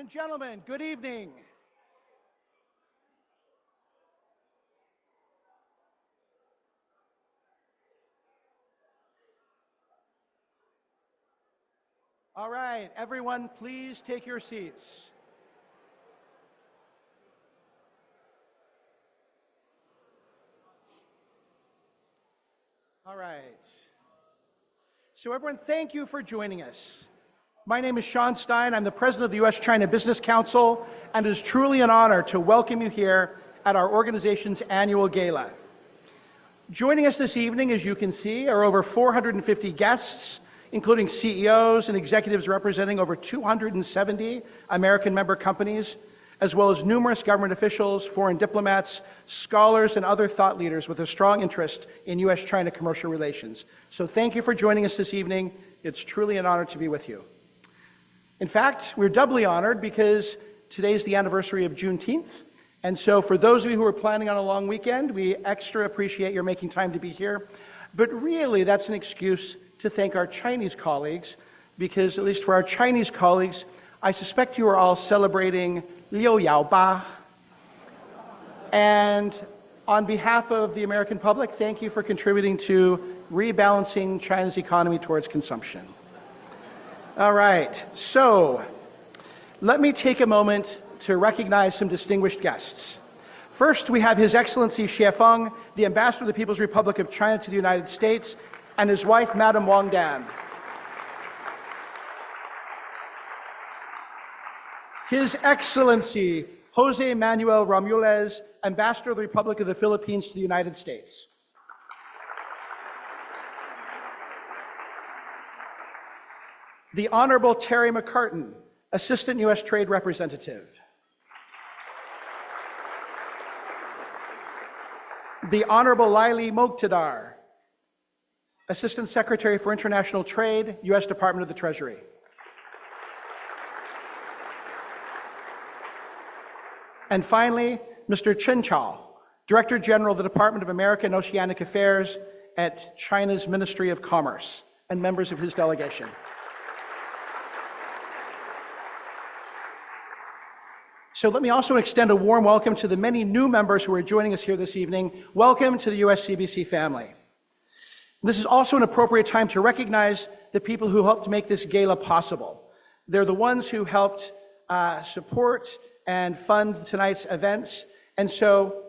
and gentlemen, good evening. All right, everyone, please take your seats. All right. So everyone, thank you for joining us. My name is Stein. I'm the president of the U.S.-China Business Council, and it is truly an honor to welcome you here at our organization's annual gala. Joining us this evening, as you can see, are over 450 guests, including CEOs and executives representing over 270 American member companies, as well as numerous government officials, foreign diplomats, scholars, and other thought leaders with a strong interest in U.S.-China commercial relations. So thank you for joining us this evening. It's truly an honor to be with you. In fact, we're doubly honored because today's the anniversary of Juneteenth. And so for those of you who are planning on a long weekend, we extra appreciate your making time to be here. But really, that's an excuse to thank our Chinese colleagues, because at least for our Chinese colleagues, I suspect you are all celebrating Liu Yao Ba. And on behalf of the American public, thank you for contributing to rebalancing China's economy towards consumption. All right, so let me take a moment to recognize some distinguished guests. First, we have His Excellency Xie Feng, the Ambassador of the People's Republic of China to the United States, and his wife, Madam Wang Dan. His Excellency Jose Manuel Ramirez, Ambassador of the Republic of the Philippines to the United States. The Honorable Terry McCartan, Assistant U.S. Trade Representative. The Honorable Laili Moqtadar, Assistant Secretary for International Trade, U.S. Department of the Treasury. And finally, Mr. Chen Chao, Director General of the Department of American and Oceanic Affairs at China's Ministry of Commerce, and members of his delegation. So let me also extend a warm welcome to the many new members who are joining us here this evening. Welcome to the USCBC family. This is also an appropriate time to recognize the people who helped make this gala possible. They're the ones who helped support and fund tonight's events. And so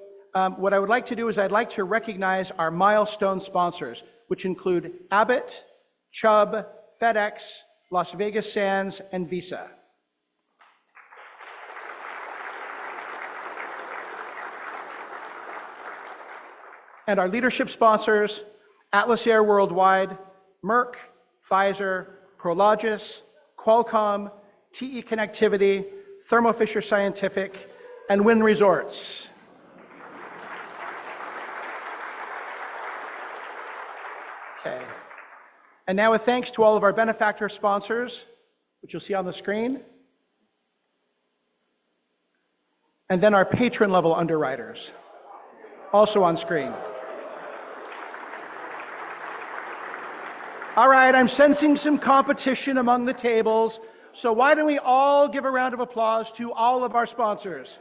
what I would like to do is I'd like to recognize our milestone sponsors, which include Abbott, Chubb, FedEx, Las Vegas Sands, and Visa. And our leadership sponsors, Atlas Air Worldwide, Merck, Pfizer, Prologis, Qualcomm, TE Connectivity, Thermo Fisher Scientific, and Wynn Resorts. Okay. And now with thanks to all of our benefactor sponsors, which you'll see on the screen, and then our patron level underwriters, also on screen. All right, I'm sensing some competition among the tables, so why don't we all give a round of applause to all of our sponsors.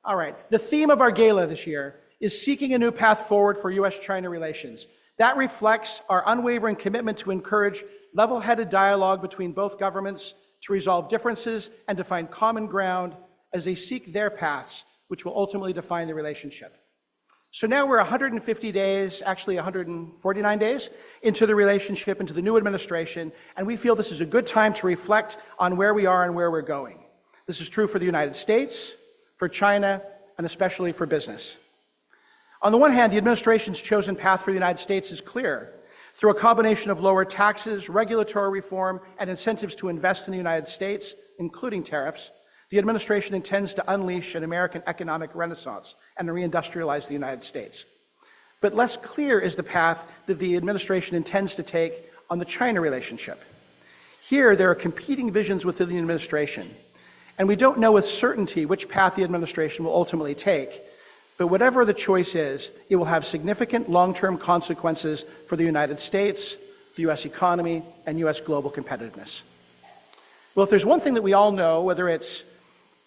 All right, the theme of our gala this year is seeking a new path forward for U.S.-China relations. That reflects our unwavering commitment to encourage level-headed dialogue between both governments to resolve differences and to find common ground as they seek their paths, which will ultimately define the relationship. So now we're 150 days, actually 149 days, into the relationship, into the new administration, and we feel this is a good time to reflect on where we are and where we're going. This is true for the United States, for China, and especially for business. On the one hand, the administration's chosen path for the United States is clear. Through a combination of lower taxes, regulatory reform, and incentives to invest in the United States, including tariffs, the administration intends to unleash an American economic renaissance and reindustrialize the United States. But less clear is the path that the administration intends to take on the China relationship. Here, there are competing visions within the administration, and we don't know with certainty which path the administration will ultimately take. But whatever the choice is, it will have significant long-term consequences for the United States, the US economy, and US global competitiveness. Well, if there's one thing that we all know, whether it's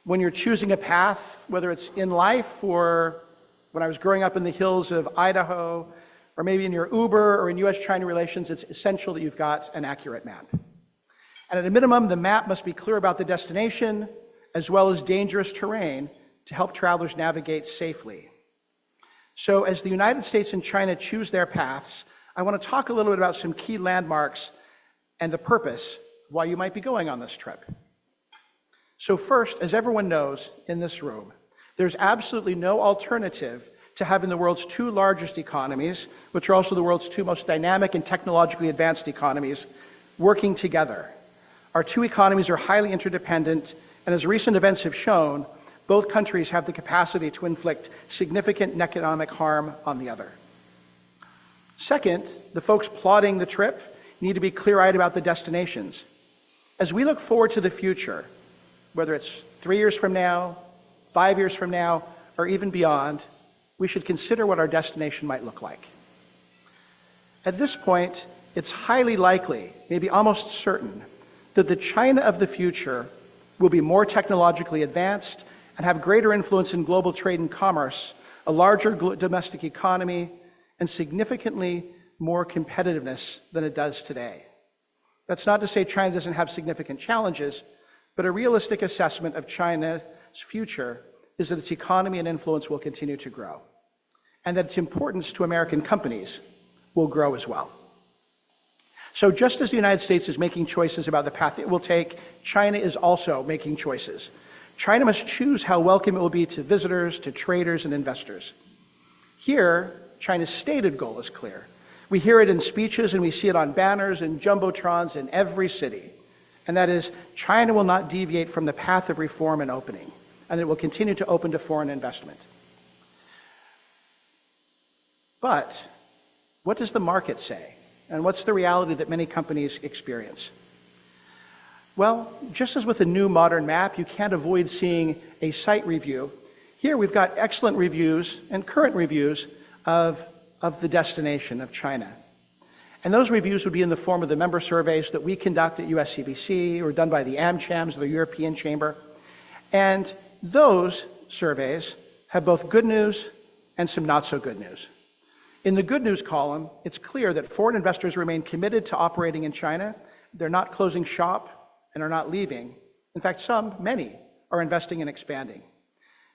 when you're choosing a path, whether it's in life or when I was growing up in the hills of Idaho, or maybe in your Uber or in US-China relations, it's essential that you've got an accurate map. And at a minimum, the map must be clear about the destination, as well as dangerous terrain to help travelers navigate safely. So as the United States and China choose their paths, I want to talk a little bit about some key landmarks and the purpose why you might be going on this trip. So first, as everyone knows in this room, there's absolutely no alternative to having the world's two largest economies, which are also the world's two most dynamic and technologically advanced economies, working together. Our two economies are highly interdependent, and as recent events have shown, both countries have the capacity to inflict significant economic harm on the other. Second, the folks plotting the trip need to be clear-eyed about the destinations. As we look forward to the future, whether it's 3 years from now, 5 years from now, or even beyond, we should consider what our destination might look like. At this point, it's highly likely, maybe almost certain, that the China of the future will be more technologically advanced and have greater influence in global trade and commerce, a larger domestic economy, and significantly more competitiveness than it does today. That's not to say China doesn't have significant challenges, but a realistic assessment of China's future is that its economy and influence will continue to grow, and that its importance to American companies will grow as well. So just as the United States is making choices about the path it will take, China is also making choices. China must choose how welcome it will be to visitors, to traders, and investors. Here, China's stated goal is clear. We hear it in speeches and we see it on banners and jumbotrons in every city. And that is, China will not deviate from the path of reform and opening, and it will continue to open to foreign investment. But what does the market say? And what's the reality that many companies experience? Well, just as with a new modern map, you can't avoid seeing a site review. Here we've got excellent reviews and current reviews of the destination of China. And those reviews would be in the form of the member surveys that we conduct at USCBC or done by the AmChams, the European Chamber. And those surveys have both good news and some not so good news. In the good news column, it's clear that foreign investors remain committed to operating in China. They're not closing shop and are not leaving. In fact, many, are investing and expanding.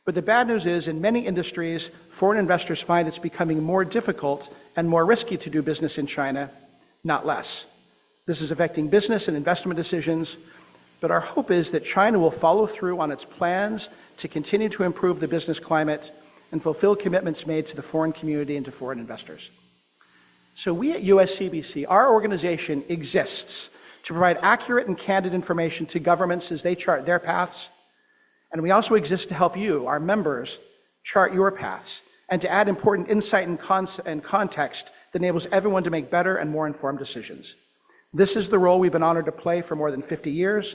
But the bad news is, in many industries, foreign investors find it's becoming more difficult and more risky to do business in China, not less. This is affecting business and investment decisions, but our hope is that China will follow through on its plans to continue to improve the business climate and fulfill commitments made to the foreign community and to foreign investors. So we at USCBC, our organization exists to provide accurate and candid information to governments as they chart their paths. And we also exist to help you, our members, chart your paths and to add important insight and context that enables everyone to make better and more informed decisions. This is the role we've been honored to play for more than 50 years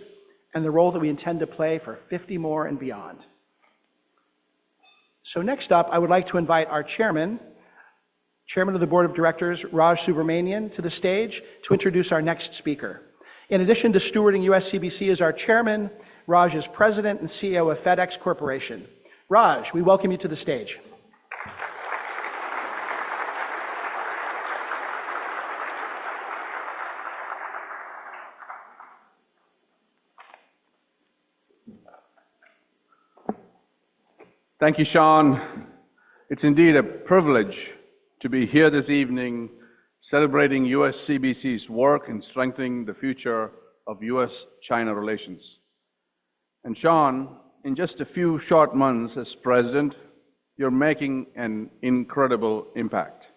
and the role that we intend to play for 50 more and beyond. So next up, I would like to invite our chairman of the Board of Directors, Raj Subramaniam, to the stage to introduce our next speaker. In addition to stewarding USCBC as our chairman, Raj is president and CEO of FedEx Corporation. Raj, we welcome you to the stage. Thank you, Sean. It's indeed a privilege to be here this evening celebrating USCBC's work in strengthening the future of US-China relations. And Sean, in just a few short months as president, you're making an incredible impact.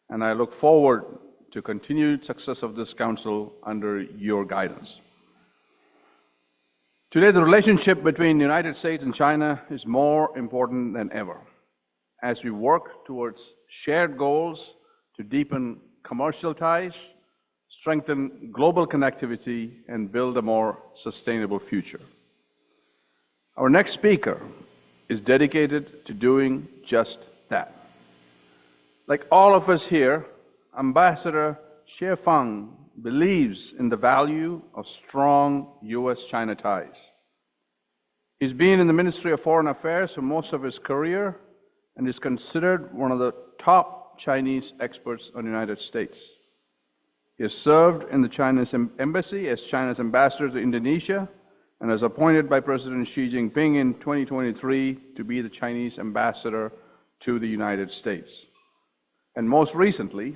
And I look forward to continued success of this council under your guidance. Today, the relationship between the United States and China is more important than ever as we work towards shared goals to deepen commercial ties, strengthen global connectivity, and build a more sustainable future. Our next speaker is dedicated to doing just that. Like all of us here, Ambassador Xie Feng believes in the value of strong U.S.-China ties. He's been in the Ministry of Foreign Affairs for most of his career and is considered one of the top Chinese experts on the United States. He has served in the Chinese embassy as China's ambassador to Indonesia and was appointed by President Xi Jinping in 2023 to be the Chinese ambassador to the United States. And most recently,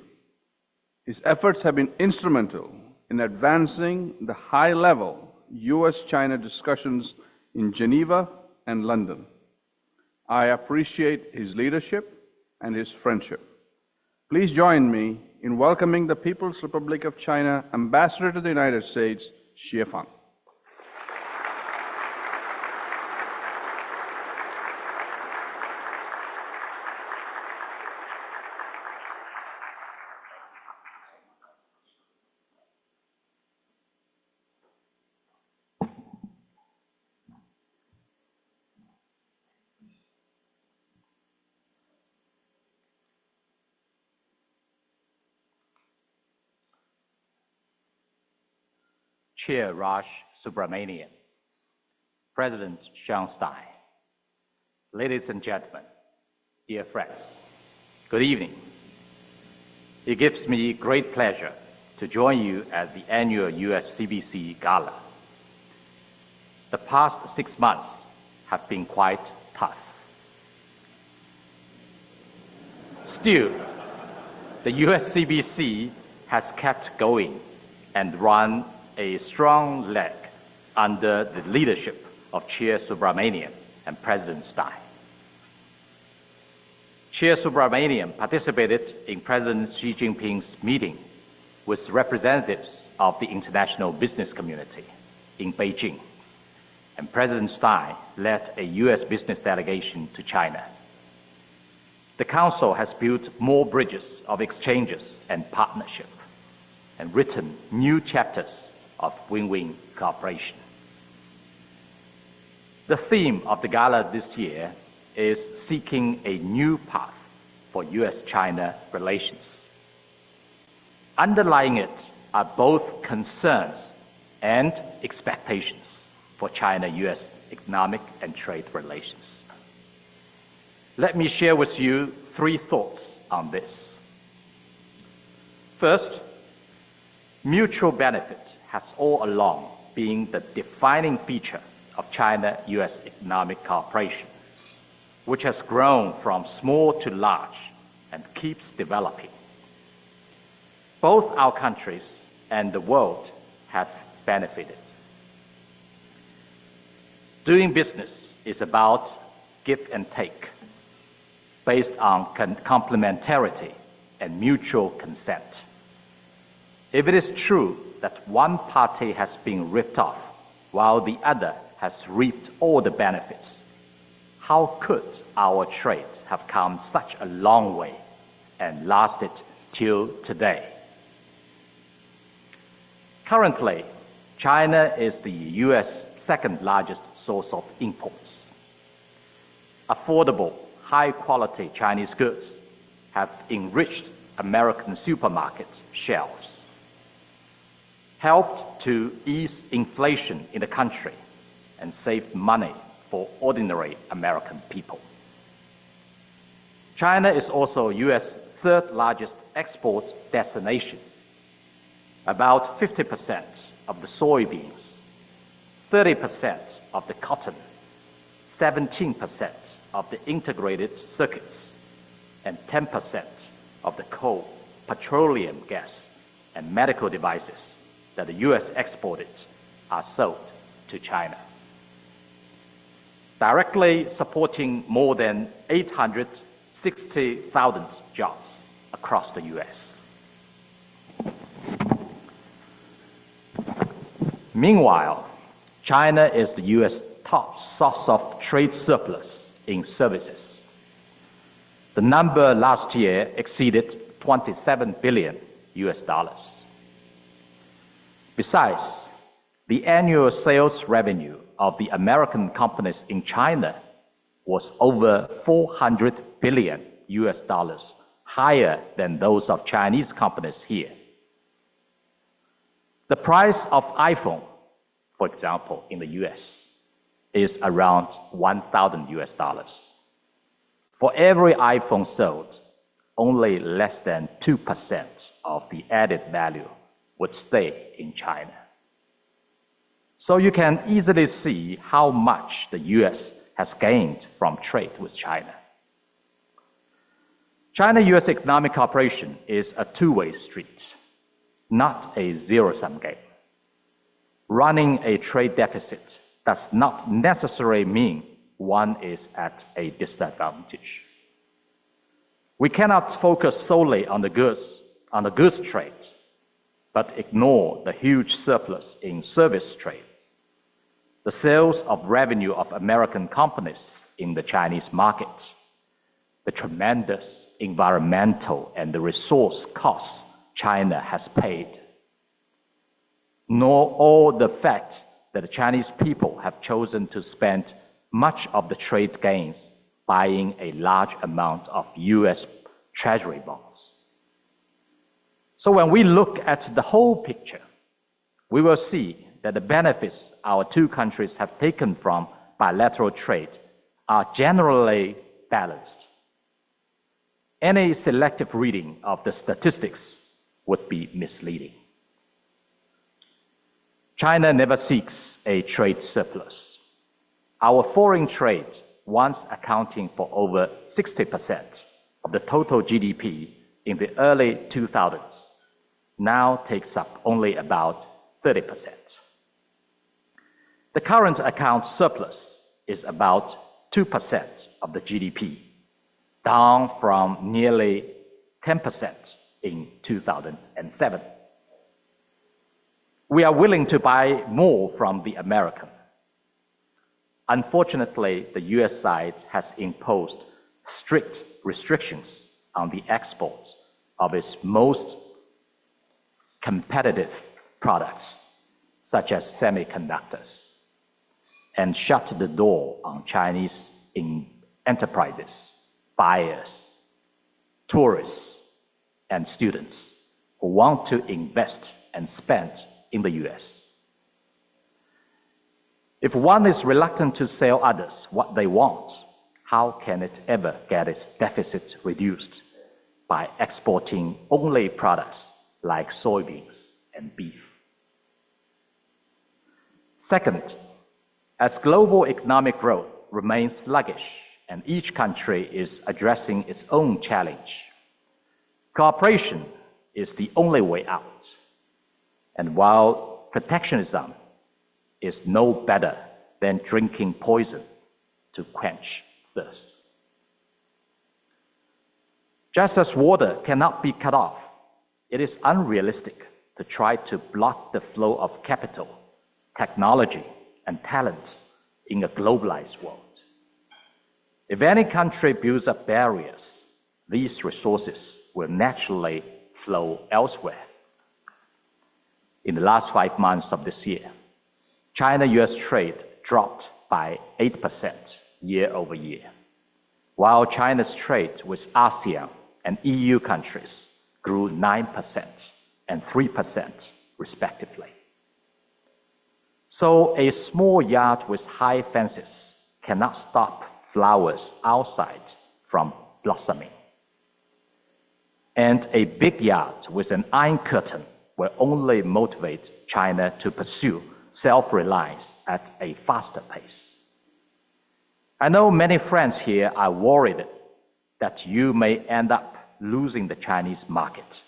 his efforts have been instrumental in advancing the high-level U.S.-China discussions in Geneva and London. I appreciate his leadership and his friendship. Please join me in welcoming the People's Republic of China Ambassador to the United States, Xie Feng. Chair Raj Subramaniam, President Stein, ladies and gentlemen, dear friends, good evening. It gives me great pleasure to join you at the annual USCBC Gala. The past 6 months have been quite tough. Still, the USCBC has kept going and run a strong leg under the leadership of Chair Subramaniam and President Stein. Chair Subramaniam participated in President Xi Jinping's meeting with representatives of the international business community in Beijing, and President Stein led a U.S. business delegation to China. The Council has built more bridges of exchanges and partnership and written new chapters of win-win cooperation. The theme of the Gala this year is seeking a new path for U.S.-China relations. Underlying it are both concerns and expectations for China-U.S. economic and trade relations. Let me share with you 3 thoughts on this. First, mutual benefit has all along been the defining feature of China-U.S. economic cooperation, which has grown from small to large and keeps developing. Both our countries and the world have benefited. Doing business is about give and take, based on complementarity and mutual consent. If it is true that one party has been ripped off while the other has reaped all the benefits, how could our trade have come such a long way and lasted till today? Currently, China is the U.S. second largest source of imports. Affordable, high-quality Chinese goods have enriched American supermarket shelves, helped to ease inflation in the country, and saved money for ordinary American people. China is also U.S. third largest export destination. About 50% of the soybeans, 30% of the cotton, 17% of the integrated circuits, and 10% of the coal, petroleum gas, and medical devices that the U.S. exported are sold to China, directly supporting more than 860,000 jobs across the U.S. Meanwhile, China is the U.S. top source of trade surplus in services. The number last year exceeded $27 billion. Besides, the annual sales revenue of the American companies in China was over 400 billion US dollars, higher than those of Chinese companies here. The price of iPhone, for example, in the US, is around 1,000 US dollars. For every iPhone sold, only less than 2% of the added value would stay in China. So you can easily see how much the US has gained from trade with China. China-US economic cooperation is a two-way street, not a zero-sum game. Running a trade deficit does not necessarily mean one is at a disadvantage. We cannot focus solely on the goods trade, but ignore the huge surplus in service trade. The sales of revenue of American companies in the Chinese market, the tremendous environmental and the resource costs China has paid, nor all the fact that the Chinese people have chosen to spend much of the trade gains buying a large amount of US Treasury bonds. So when we look at the whole picture, we will see that the benefits our two countries have taken from bilateral trade are generally balanced. Any selective reading of the statistics would be misleading. China never seeks a trade surplus. Our foreign trade, once accounting for over 60% of the total GDP in the early 2000s, now takes up only about 30%. The current account surplus is about 2% of the GDP, down from nearly 10% in 2007. We are willing to buy more from the American. Unfortunately, the US side has imposed strict restrictions on the exports of its most competitive products, such as semiconductors, and shut the door on Chinese enterprises, buyers, tourists, and students who want to invest and spend in the US. If one is reluctant to sell others what they want, how can it ever get its deficit reduced by exporting only products like soybeans and beef? Second, as global economic growth remains sluggish and each country is addressing its own challenge, cooperation is the only way out. And while protectionism is no better than drinking poison to quench thirst. Just as water cannot be cut off, it is unrealistic to try to block the flow of capital, technology, and talents in a globalized world. If any country builds up barriers, these resources will naturally flow elsewhere. In the last 5 months of this year, China-US trade dropped by 8% year over year, while China's trade with ASEAN and EU countries grew 9% and 3% respectively. So a small yard with high fences cannot stop flowers outside from blossoming. And a big yard with an iron curtain will only motivate China to pursue self-reliance at a faster pace. I know many friends here are worried that you may end up losing the Chinese market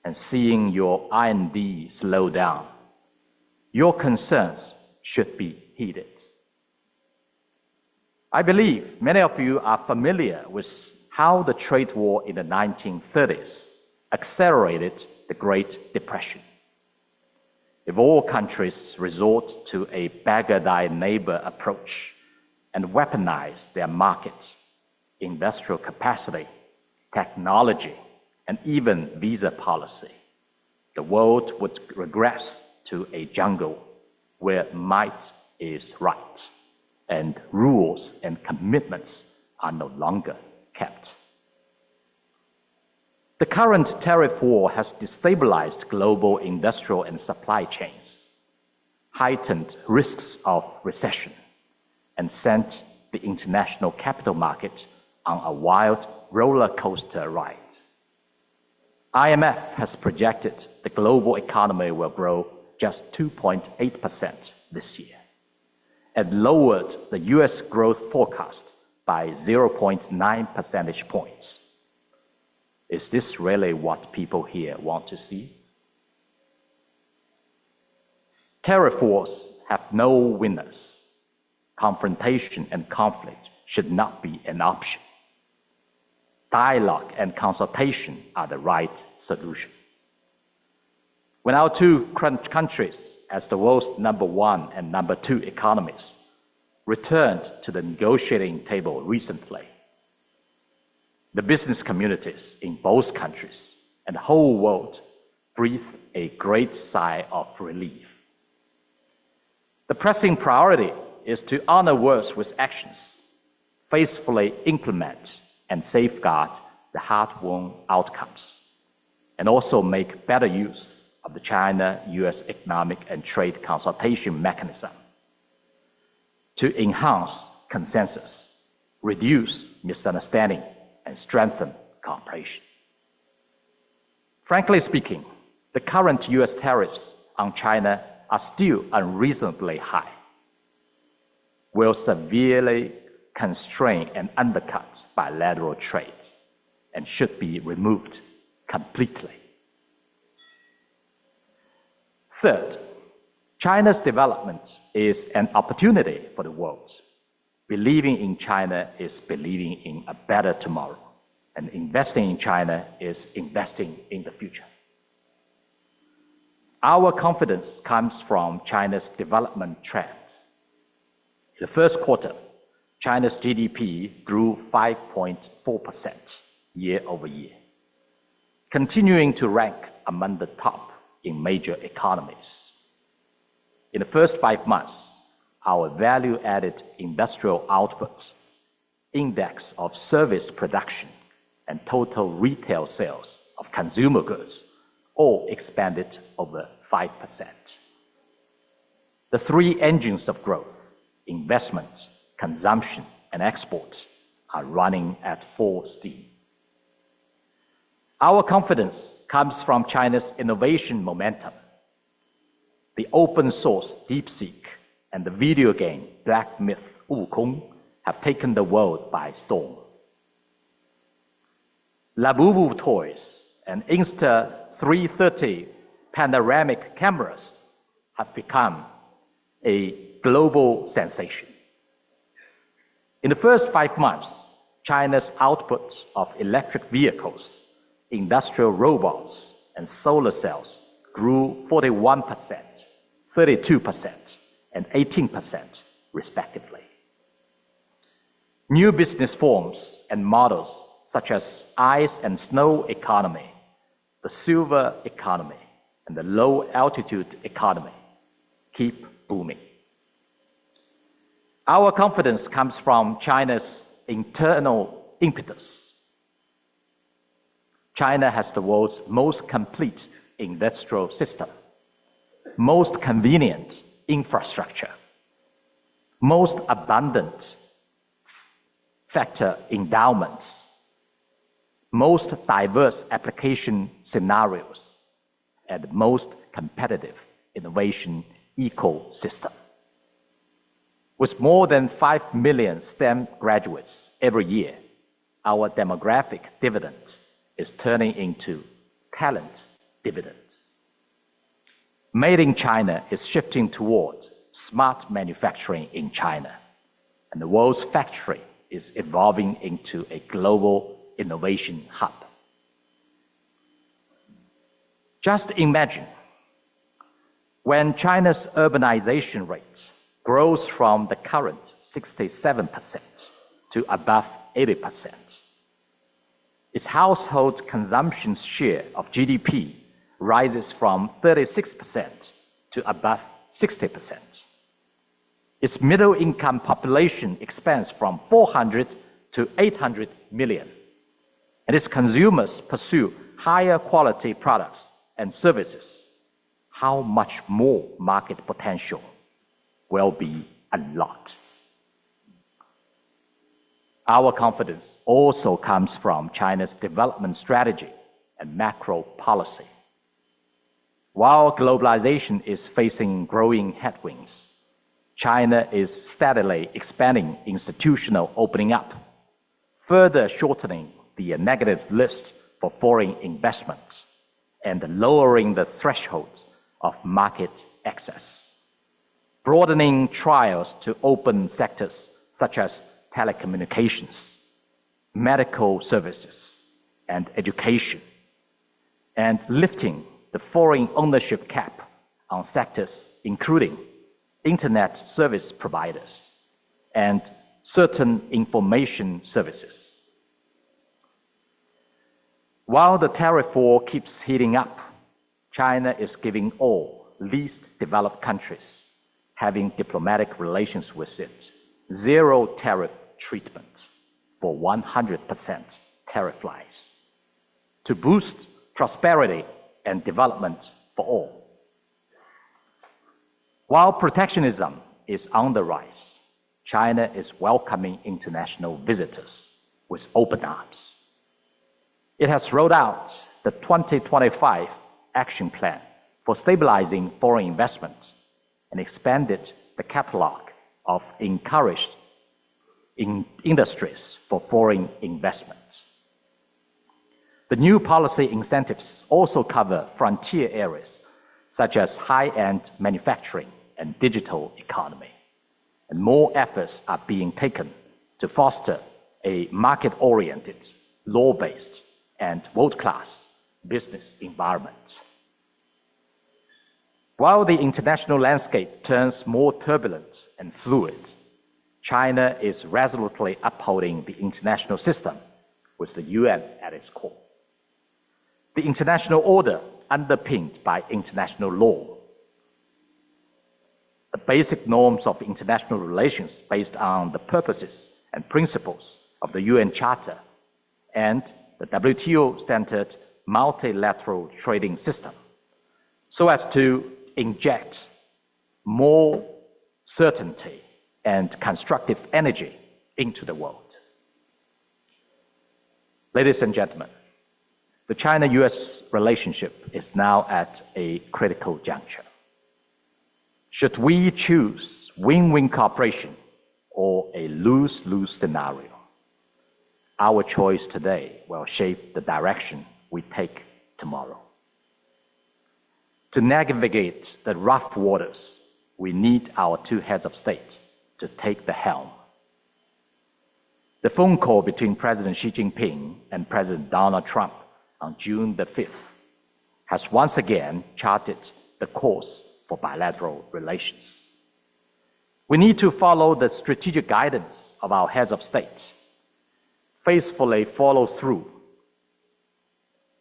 and seeing your R&D slow down. Your concerns should be heeded. I believe many of you are familiar with how the trade war in the 1930s accelerated the Great Depression. If all countries resort to a beggar-thy-neighbor approach and weaponize their market, industrial capacity, technology, and even visa policy, the world would regress to a jungle where might is right and rules and commitments are no longer kept. The current tariff war has destabilized global industrial and supply chains, heightened risks of recession, and sent the international capital market on a wild roller coaster ride. IMF has projected the global economy will grow just 2.8% this year, and lowered the US growth forecast by 0.9 percentage points. Is this really what people here want to see? Tariff wars have no winners. Confrontation and conflict should not be an option. Dialogue and consultation are the right solution. When our two countries, as the world's #1 and #2 economies, returned to the negotiating table recently, the business communities in both countries and the whole world breathed a great sigh of relief. The pressing priority is to honor words with actions, faithfully implement and safeguard the hard-won outcomes, and also make better use of the China-US Economic and Trade Consultation Mechanism to enhance consensus, reduce misunderstanding, and strengthen cooperation. Frankly speaking, the current US tariffs on China are still unreasonably high, will severely constrain and undercut bilateral trade, and should be removed completely. Third, China's development is an opportunity for the world. Believing in China is believing in a better tomorrow, and investing in China is investing in the future. Our confidence comes from China's development trend. In the first quarter, China's GDP grew 5.4% year over year, continuing to rank among the top in major economies. In the first 5 months, our value-added industrial output, index of service production, and total retail sales of consumer goods all expanded over 5%. The three engines of growth, investment, consumption, and exports, are running at full steam. Our confidence comes from China's innovation momentum. The open source DeepSeek and the video game Black Myth Wukong have taken the world by storm. Labubu toys and Insta330 panoramic cameras have become a global sensation. In the first 5 months, China's output of electric vehicles, industrial robots, and solar cells grew 41%, 32%, and 18%, respectively. New business forms and models such as ice and snow economy, the silver economy, and the low-altitude economy keep booming. Our confidence comes from China's internal impetus. China has the world's most complete industrial system, most convenient infrastructure, most abundant factor endowments, most diverse application scenarios, and most competitive innovation ecosystem. With more than 5 million STEM graduates every year, our demographic dividend is turning into talent dividend. Made in China is shifting toward smart manufacturing in China, and the world's factory is evolving into a global innovation hub. Just imagine when China's urbanization rate grows from the current 67% to above 80%. Its household consumption share of GDP rises from 36% to above 60%. Its middle-income population expands from 400 to 800 million, and its consumers pursue higher quality products and services. How much more market potential will be unlocked? Our confidence also comes from China's development strategy and macro policy. While globalization is facing growing headwinds, China is steadily expanding institutional opening up, further shortening the negative list for foreign investments and lowering the thresholds of market access, broadening trials to open sectors such as telecommunications, medical services, and education, and lifting the foreign ownership cap on sectors including internet service providers and certain information services. While the tariff war keeps heating up, China is giving all least developed countries having diplomatic relations with it zero tariff treatment for 100% tariff-wise to boost prosperity and development for all. While protectionism is on the rise, China is welcoming international visitors with open arms. It has rolled out the 2025 Action Plan for stabilizing foreign investment and expanded the catalog of encouraged industries for foreign investment. The new policy incentives also cover frontier areas such as high-end manufacturing and digital economy, and more efforts are being taken to foster a market-oriented, law-based, and world-class business environment. While the international landscape turns more turbulent and fluid, China is resolutely upholding the international system with the UN at its core. The international order underpinned by international law, the basic norms of international relations based on the purposes and principles of the UN Charter, and the WTO-centered multilateral trading system, so as to inject more certainty and constructive energy into the world. Ladies and gentlemen, the China-US relationship is now at a critical juncture. Should we choose win-win cooperation or a lose-lose scenario, our choice today will shape the direction we take tomorrow. To navigate the rough waters, we need our two heads of state to take the helm. The phone call between President Xi Jinping and President Donald Trump on June the 5th has once again charted the course for bilateral relations. We need to follow the strategic guidance of our heads of state, faithfully follow through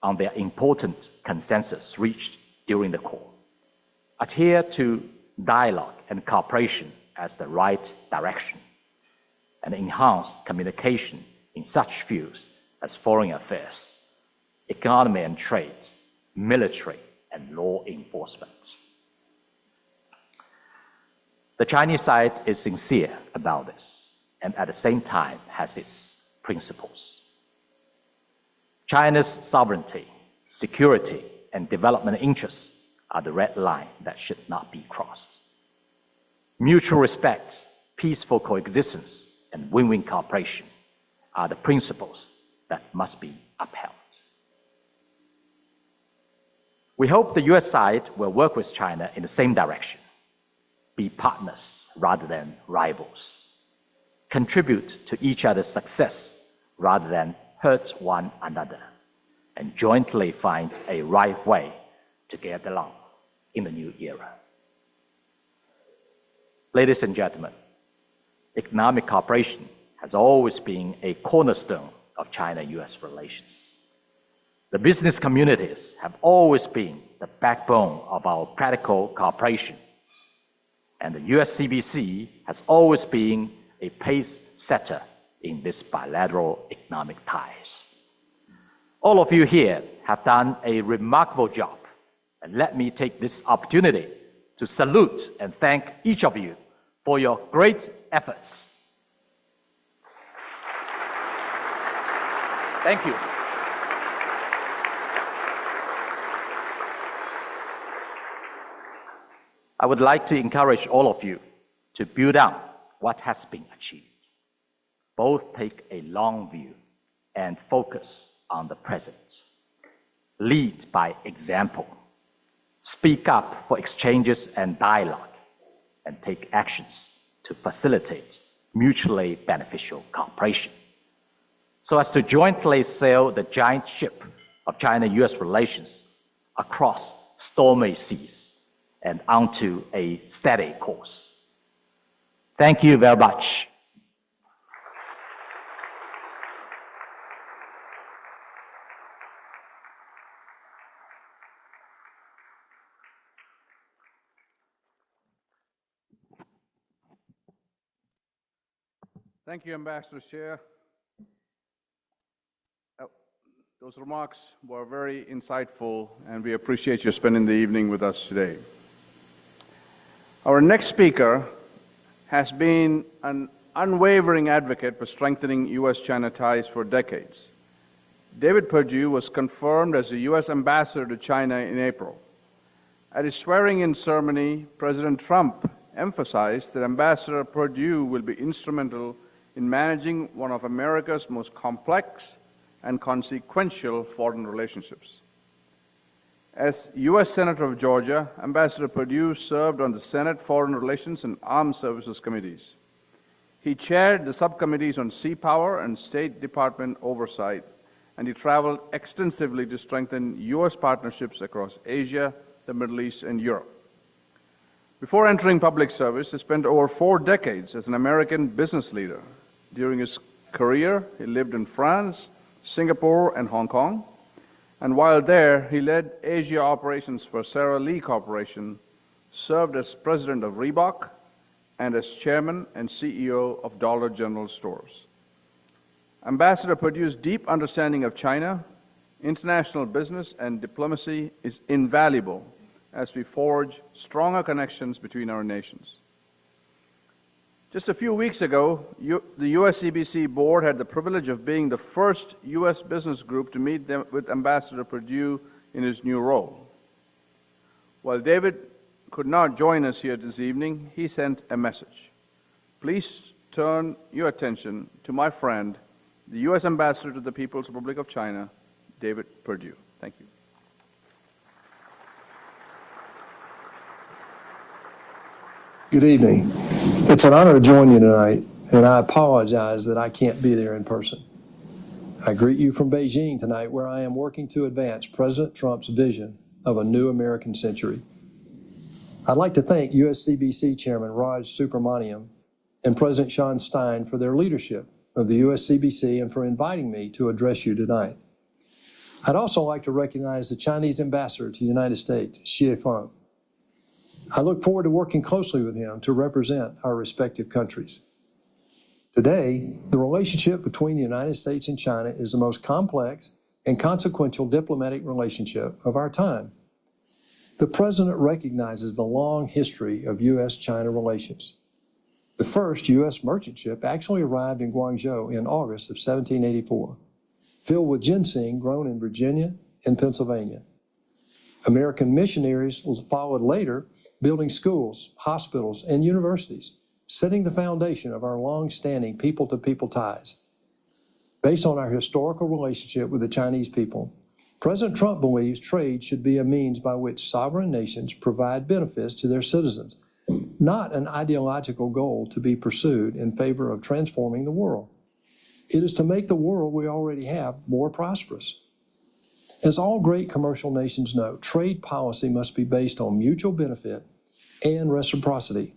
on their important consensus reached during the call, adhere to dialogue and cooperation as the right direction, and enhance communication in such fields as foreign affairs, economy and trade, military, and law enforcement. The Chinese side is sincere about this, and at the same time has its principles. China's sovereignty, security, and development interests are the red line that should not be crossed. Mutual respect, peaceful coexistence, and win-win cooperation are the principles that must be upheld. We hope the US side will work with China in the same direction, be partners rather than rivals, contribute to each other's success rather than hurt one another, and jointly find a right way to get along in the new era. Ladies and gentlemen, economic cooperation has always been a cornerstone of China-US relations. The business communities have always been the backbone of our practical cooperation. and the USCBC has always been a pace setter in this bilateral economic ties. All of you here have done a remarkable job, and let me take this opportunity to salute and thank each of you for your great efforts. Thank you. I would like to encourage all of you to build on what has been achieved. Both take a long view and focus on the present. Lead by example. Speak up for exchanges and dialogue, and take actions to facilitate mutually beneficial cooperation, so as to jointly sail the giant ship of China-US relations across stormy seas and onto a steady course. Thank you very much. Thank you, Ambassador Xie. Those remarks were very insightful, and we appreciate you spending the evening with us today. Our next speaker has been an unwavering advocate for strengthening U.S.-China ties for decades. David Perdue was confirmed as the U.S. ambassador to China in April. At his swearing-in ceremony, President Trump emphasized that Ambassador Perdue will be instrumental in managing one of America's most complex and consequential foreign relationships. As U.S. Senator of Georgia, Ambassador Perdue served on the Senate Foreign Relations and Armed Services Committees. He chaired the subcommittees on sea power and State Department oversight, and he traveled extensively to strengthen U.S. partnerships across Asia, the Middle East, and Europe. Before entering public service, he spent over 4 decades as an American business leader. During his career, he lived in France, Singapore, and Hong Kong. And while there, he led Asia operations for Sara Lee Corporation, served as president of Reebok, and as chairman and CEO of Dollar General Stores. Ambassador Perdue's deep understanding of China, international business, and diplomacy is invaluable as we forge stronger connections between our nations. Just a few weeks ago, the USCBC board had the privilege of being the first U.S. business group to meet with Ambassador Perdue in his new role. While David could not join us here this evening, he sent a message. Please turn your attention to my friend, the U.S. Ambassador to the People's Republic of China, David Perdue. Thank you. Good evening. It's an honor to join you tonight, and I apologize that I can't be there in person. I greet you from Beijing tonight, where I am working to advance President Trump's vision of a new American century. I'd like to thank USCBC Chairman Raj Subramaniam and President Jon Stein for their leadership of the USCBC and for inviting me to address you tonight. I'd also like to recognize the Chinese ambassador to the United States, Xie Feng. I look forward to working closely with him to represent our respective countries. Today, the relationship between the United States and China is the most complex and consequential diplomatic relationship of our time. The President recognizes the long history of U.S.-China relations. The first U.S. merchant ship actually arrived in Guangzhou in August of 1784, filled with ginseng grown in Virginia and Pennsylvania. American missionaries followed later, building schools, hospitals, and universities, setting the foundation of our long-standing people-to-people ties. Based on our historical relationship with the Chinese people, President Trump believes trade should be a means by which sovereign nations provide benefits to their citizens, not an ideological goal to be pursued in favor of transforming the world. It is to make the world we already have more prosperous. As all great commercial nations know, trade policy must be based on mutual benefit and reciprocity.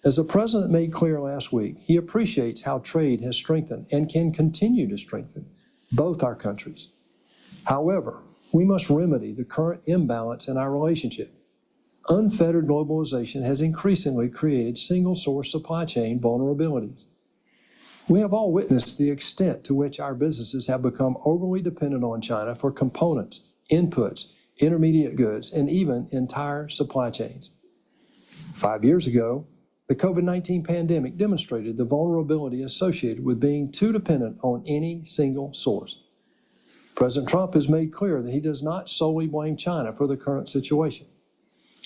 As the President made clear last week, he appreciates how trade has strengthened and can continue to strengthen both our countries. However, we must remedy the current imbalance in our relationship. Unfettered globalization has increasingly created single-source supply chain vulnerabilities. We have all witnessed the extent to which our businesses have become overly dependent on China for components, inputs, intermediate goods, and even entire supply chains. 5 years ago, the COVID-19 pandemic demonstrated the vulnerability associated with being too dependent on any single source. President Trump has made clear that he does not solely blame China for the current situation.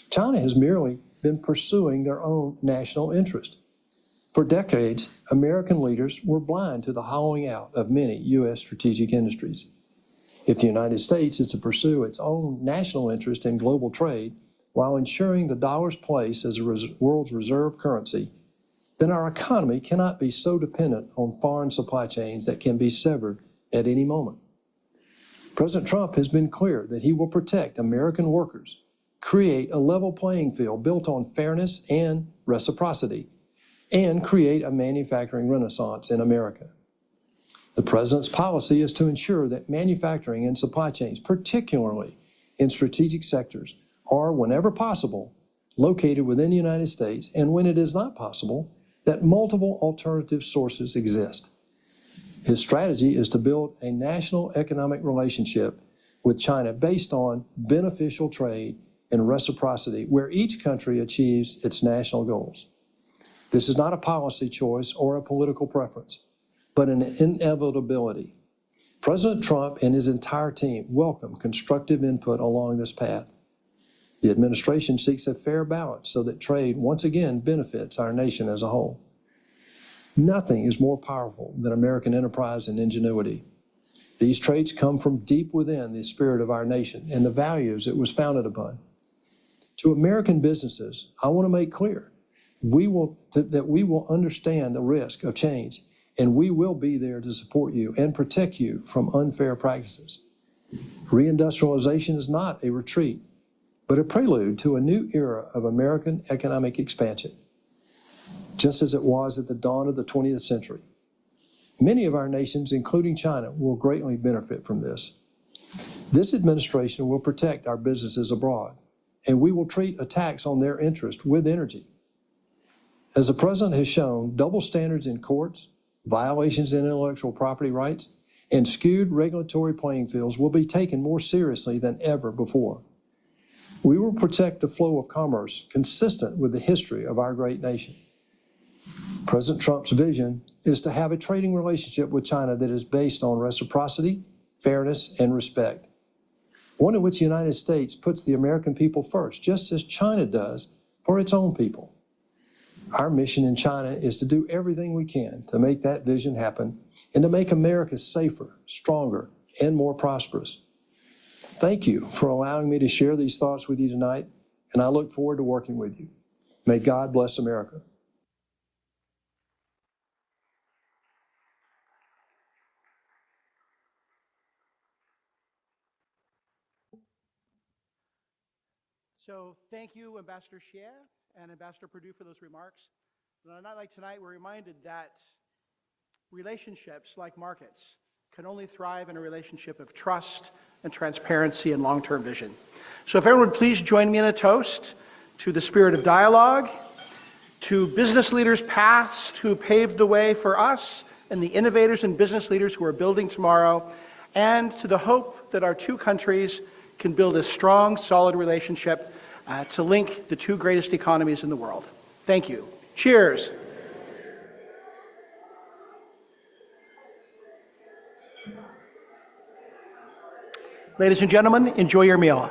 China has merely been pursuing their own national interest. For decades, American leaders were blind to the hollowing out of many U.S. strategic industries. If the United States is to pursue its own national interest in global trade while ensuring the dollar's place as the world's reserve currency, then our economy cannot be so dependent on foreign supply chains that can be severed at any moment. President Trump has been clear that he will protect American workers, create a level playing field built on fairness and reciprocity, and create a manufacturing renaissance in America. The president's policy is to ensure that manufacturing and supply chains, particularly in strategic sectors, are, whenever possible, located within the United States, and when it is not possible, that multiple alternative sources exist. His strategy is to build a national economic relationship with China based on beneficial trade and reciprocity, where each country achieves its national goals. This is not a policy choice or a political preference, but an inevitability. President Trump and his entire team welcome constructive input along this path. The administration seeks a fair balance so that trade once again benefits our nation as a whole. Nothing is more powerful than American enterprise and ingenuity. These traits come from deep within the spirit of our nation and the values it was founded upon. To American businesses, I want to make clear that we will understand the risk of change, and we will be there to support you and protect you from unfair practices. Reindustrialization is not a retreat, but a prelude to a new era of American economic expansion, just as it was at the dawn of the 20th century. Many of our nations, including China, will greatly benefit from this. This administration will protect our businesses abroad, and we will treat attacks on their interest with energy. As the president has shown, double standards in courts, violations in intellectual property rights, and skewed regulatory playing fields will be taken more seriously than ever before. We will protect the flow of commerce consistent with the history of our great nation. President Trump's vision is to have a trading relationship with China that is based on reciprocity, fairness, and respect. One in which the United States puts the American people first, just as China does for its own people. Our mission in China is to do everything we can to make that vision happen and to make America safer, stronger, and more prosperous. Thank you for allowing me to share these thoughts with you tonight, and I look forward to working with you. May God bless America. So thank you, Ambassador Xie and Ambassador Perdue, for those remarks. And on a night like tonight, we're reminded that relationships, like markets, can only thrive in a relationship of trust and transparency and long-term vision. So if everyone would please join me in a toast to the spirit of dialogue, to business leaders past who paved the way for us, and the innovators and business leaders who are building tomorrow, and to the hope that our two countries can build a strong, solid relationship to link the two greatest economies in the world. Thank you. Cheers. Ladies and gentlemen, enjoy your meal.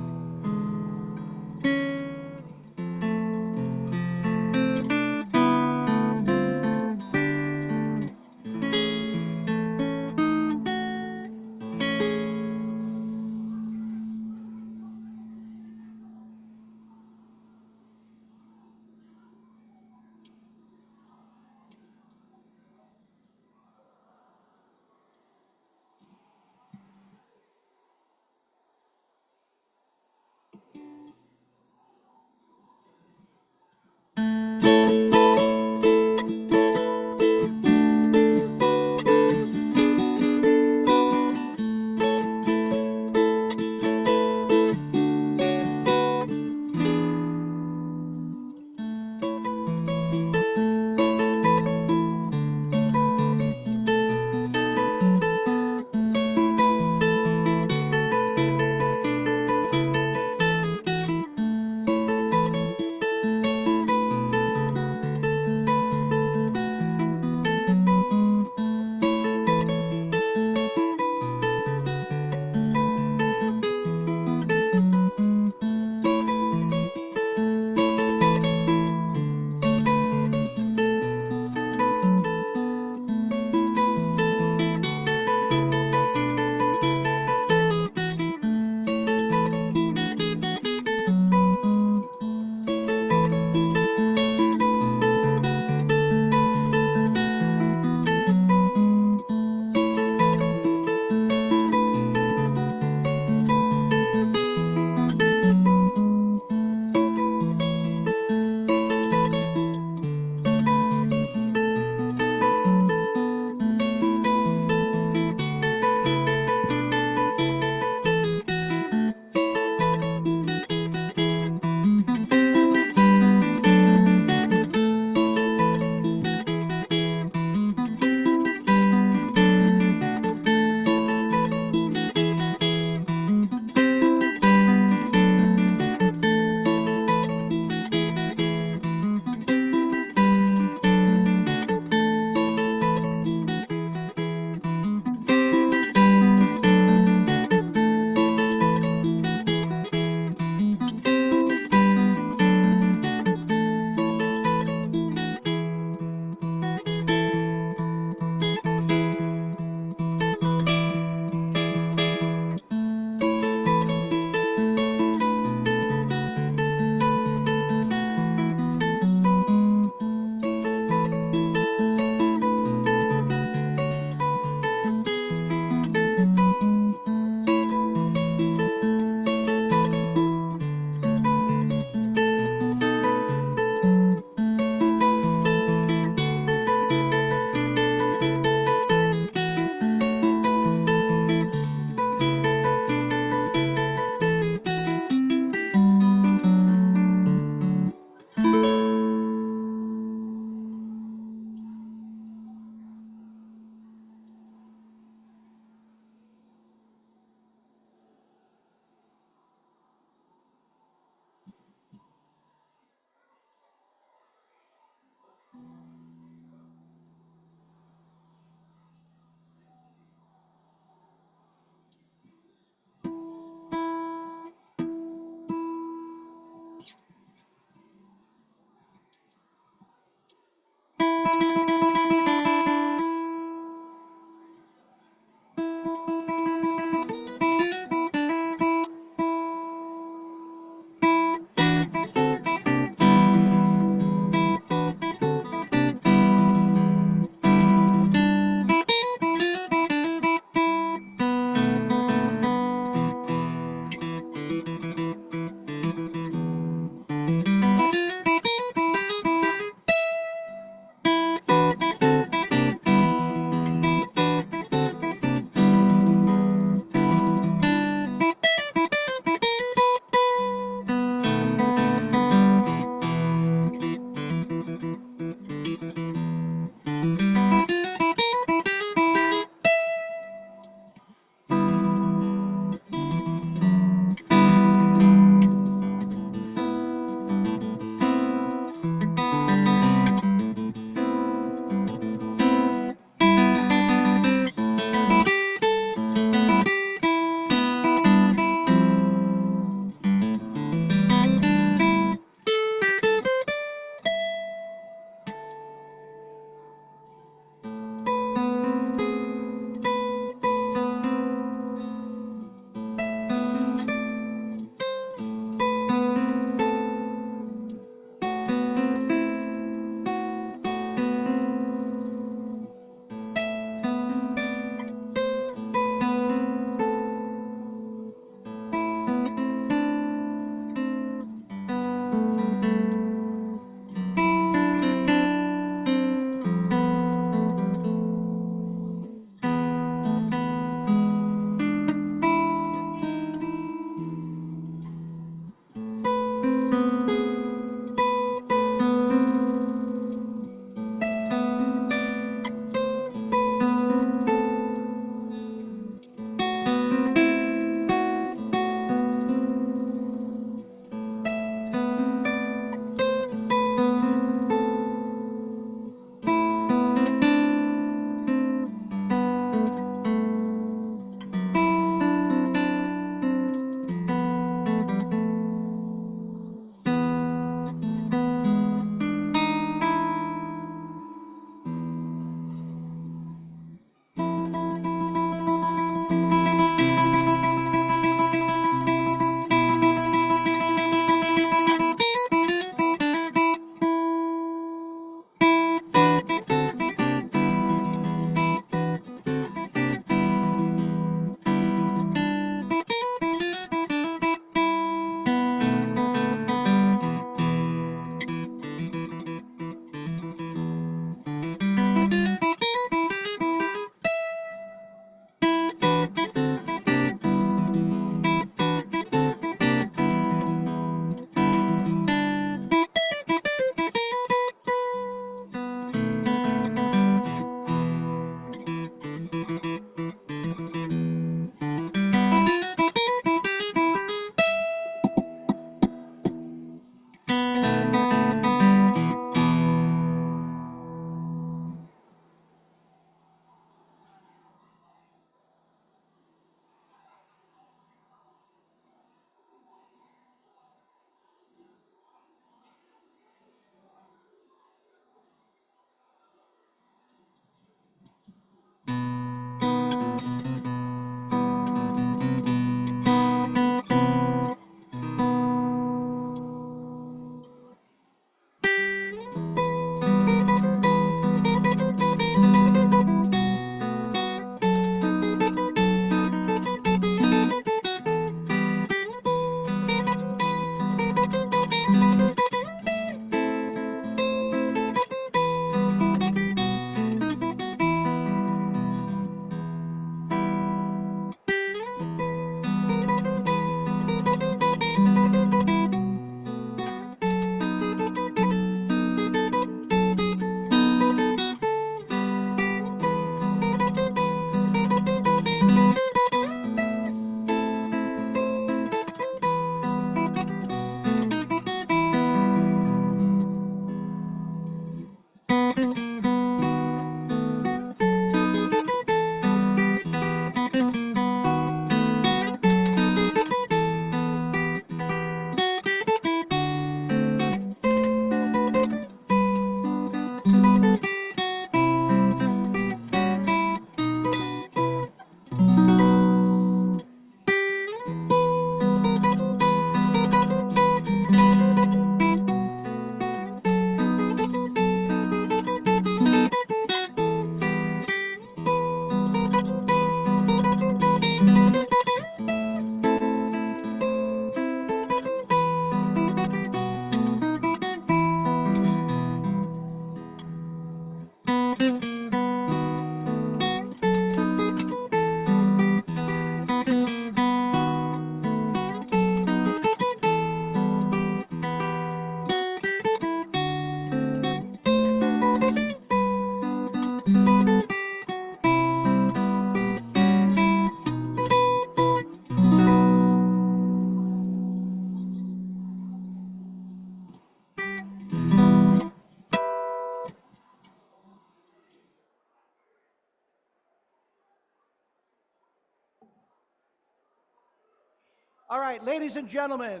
All right, ladies and gentlemen,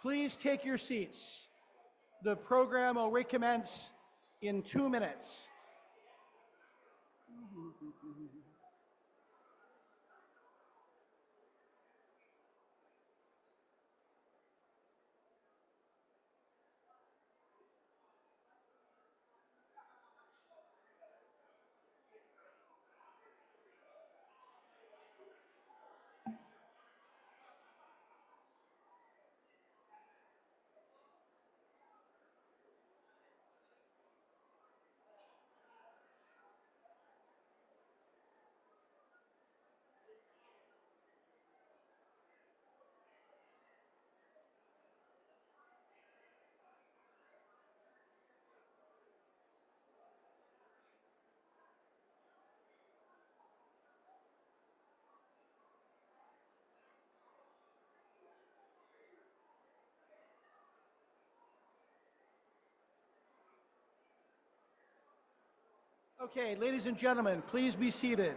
please take your seats. The program will recommence in 2 minutes. Okay, ladies and gentlemen, please be seated.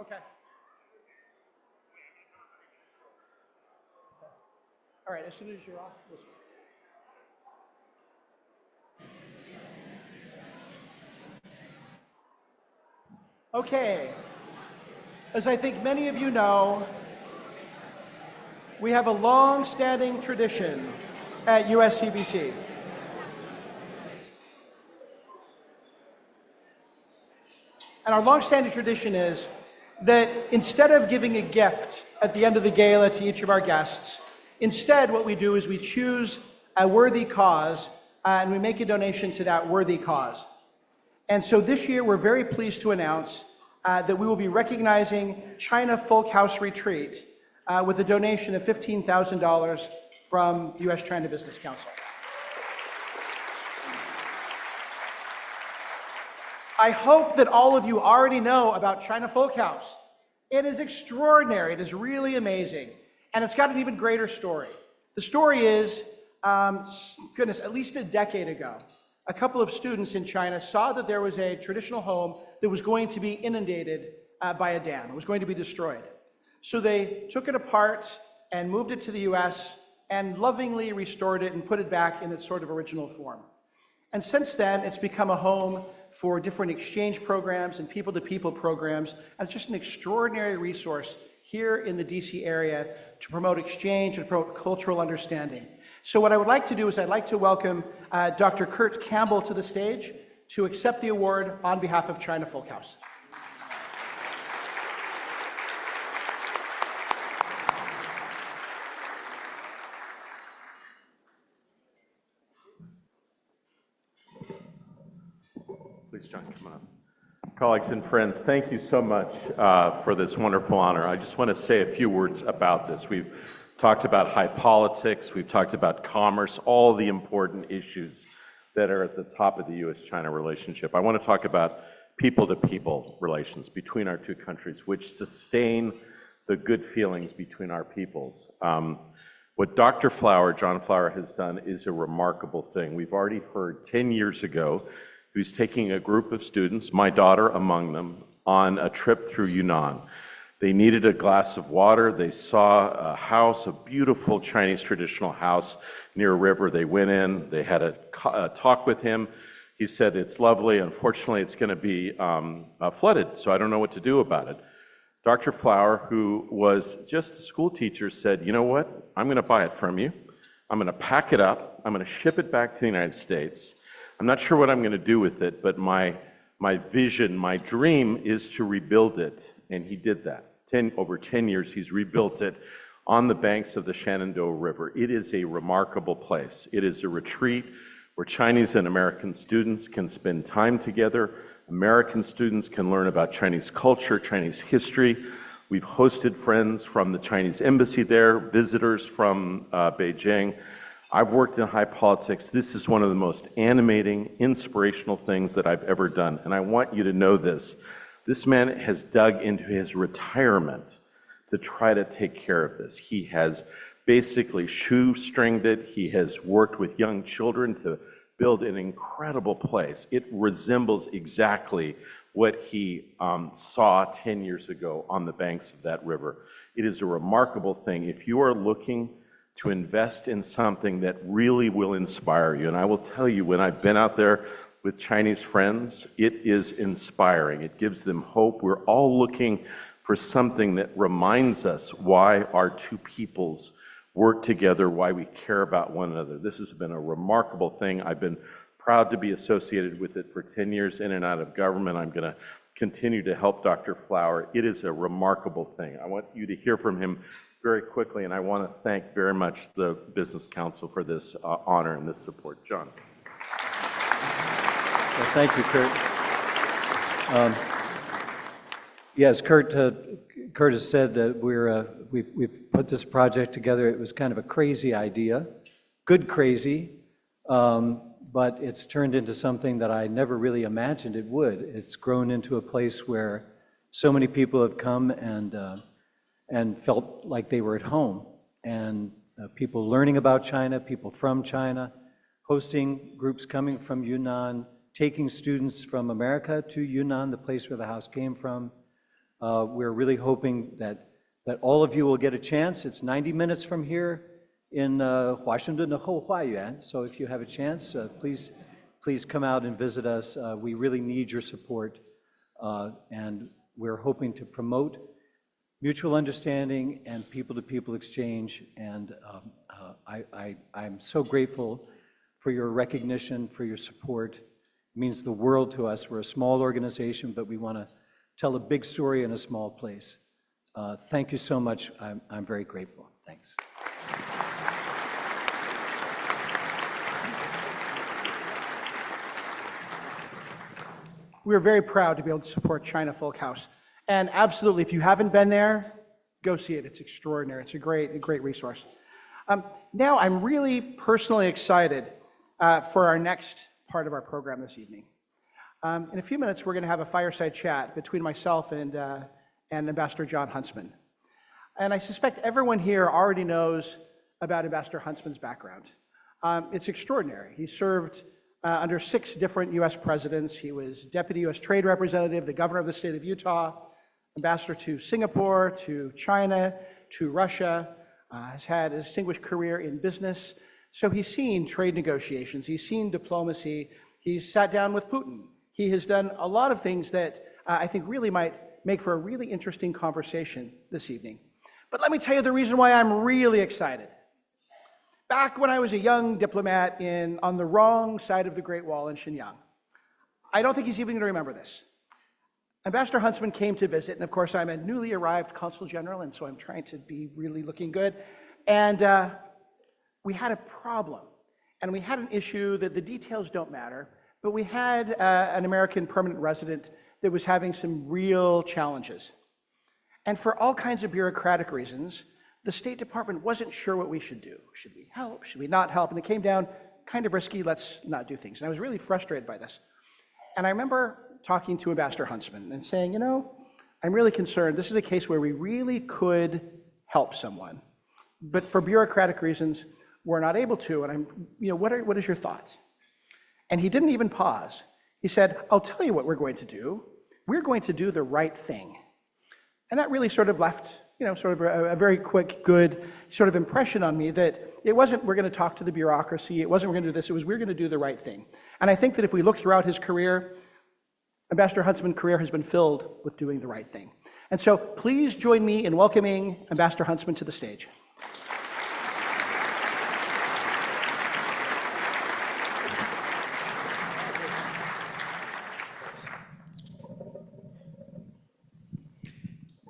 Okay. All right, as soon as you're off, we'll start. Okay, as I think many of you know, we have a long-standing tradition at USCBC. And our long-standing tradition is that instead of giving a gift at the end of the gala to each of our guests, instead what we do is we choose a worthy cause and we make a donation to that worthy cause. And so this year we're very pleased to announce that we will be recognizing China Folk House Retreat with a donation of $15,000 from U.S.-China Business Council. I hope that all of you already know about China Folk House. It is extraordinary, it is really amazing, and it's got an even greater story. The story is, goodness, at least a decade ago, a couple of students in China saw that there was a traditional home that was going to be inundated by a dam. It was going to be destroyed. So they took it apart and moved it to the US and lovingly restored it and put it back in its sort of original form. And since then, it's become a home for different exchange programs and people-to-people programs, and it's just an extraordinary resource here in the DC area to promote exchange and promote cultural understanding. So what I would like to do is I'd like to welcome Dr. Kurt Campbell to the stage to accept the award on behalf of China Folk House. Please, John, come on up. Colleagues and friends, thank you so much for this wonderful honor. I just want to say a few words about this. We've talked about high politics, we've talked about commerce, all the important issues that are at the top of the U.S.-China relationship. I want to talk about people-to-people relations between our two countries, which sustain the good feelings between our peoples. What Dr. Flower, John Flower, has done is a remarkable thing. We've already heard 10 years ago he was taking a group of students, my daughter among them, on a trip through Yunnan. They needed a glass of water. They saw a house, a beautiful Chinese traditional house near a river. They went in, they had a talk with him. He said, it's lovely. Unfortunately, it's going to be flooded, so I don't know what to do about it. Dr. Flower, who was just a school teacher, said, you know what? I'm going to buy it from you. I'm going to pack it up. I'm going to ship it back to the United States. I'm not sure what I'm going to do with it, but my vision, my dream is to rebuild it. And he did that. Over 10 years, he's rebuilt it on the banks of the Shenandoah River. It is a remarkable place. It is a retreat where Chinese and American students can spend time together. American students can learn about Chinese culture, Chinese history. We've hosted friends from the Chinese embassy there, visitors from Beijing. I've worked in high politics. This is one of the most animating, inspirational things that I've ever done. And I want you to know this. This man has dug into his retirement to try to take care of this. He has basically shoestringed it. He has worked with young children to build an incredible place. It resembles exactly what he saw 10 years ago on the banks of that river. It is a remarkable thing. If you are looking to invest in something that really will inspire you, and I will tell you, when I've been out there with Chinese friends, it is inspiring. It gives them hope. We're all looking for something that reminds us why our two peoples work together, why we care about one another. This has been a remarkable thing. I've been proud to be associated with it for 10 years in and out of government. I'm going to continue to help Dr. Flower. It is a remarkable thing. I want you to hear from him very quickly, and I want to thank very much the Business Council for this honor and this support. John. Well, thank you, Kurt. Yes, Kurt has said that we've put this project together. It was kind of a crazy idea, good crazy, but it's turned into something that I never really imagined it would. It's grown into a place where so many people have come and felt like they were at home, and people learning about China, people from China, hosting groups coming from Yunnan, taking students from America to Yunnan, the place where the house came from. We're really hoping that all of you will get a chance. It's 90 minutes from here in Washington, the Houhuayuan. So if you have a chance, please come out and visit us. We really need your support, and we're hoping to promote mutual understanding and people-to-people exchange. And I'm so grateful for your recognition, for your support. It means the world to us. We're a small organization, but we want to tell a big story in a small place. Thank you so much. I'm very grateful. Thanks. We're very proud to be able to support China Folk House. And absolutely, if you haven't been there, go see it. It's extraordinary. It's a great resource. Now, I'm really personally excited for our next part of our program this evening. In a few minutes, we're going to have a fireside chat between myself and Ambassador Jon Huntsman. And I suspect everyone here already knows about Ambassador Huntsman's background. It's extraordinary. He served under 6 different U.S. presidents. He was Deputy U.S. Trade Representative, the Governor of the state of Utah, Ambassador to Singapore, to China, to Russia, has had a distinguished career in business. So he's seen trade negotiations, he's seen diplomacy, he's sat down with Putin. He has done a lot of things that I think really might make for a really interesting conversation this evening. But let me tell you the reason why I'm really excited. Back when I was a young diplomat on the wrong side of the Great Wall in Shenyang, I don't think he's even going to remember this. Ambassador Huntsman came to visit, and of course I'm a newly arrived consul general, and so I'm trying to be really looking good. And we had a problem, and we had an issue that the details don't matter, but we had an American permanent resident that was having some real challenges. And for all kinds of bureaucratic reasons, the State Department wasn't sure what we should do. Should we help? Should we not help? And it came down kind of risky, let's not do things. And I was really frustrated by this. And I remember talking to Ambassador Huntsman and saying, I'm really concerned. This is a case where we really could help someone, but for bureaucratic reasons, we're not able to. And what is your thoughts? And he didn't even pause. He said, I'll tell you what we're going to do. We're going to do the right thing. And that really sort of left, sort of a very quick, good sort of impression on me that it wasn't we're going to talk to the bureaucracy, it wasn't we're going to do this, it was we're going to do the right thing. And I think that if we look throughout his career, Ambassador Huntsman's career has been filled with doing the right thing. And so please join me in welcoming Ambassador Huntsman to the stage.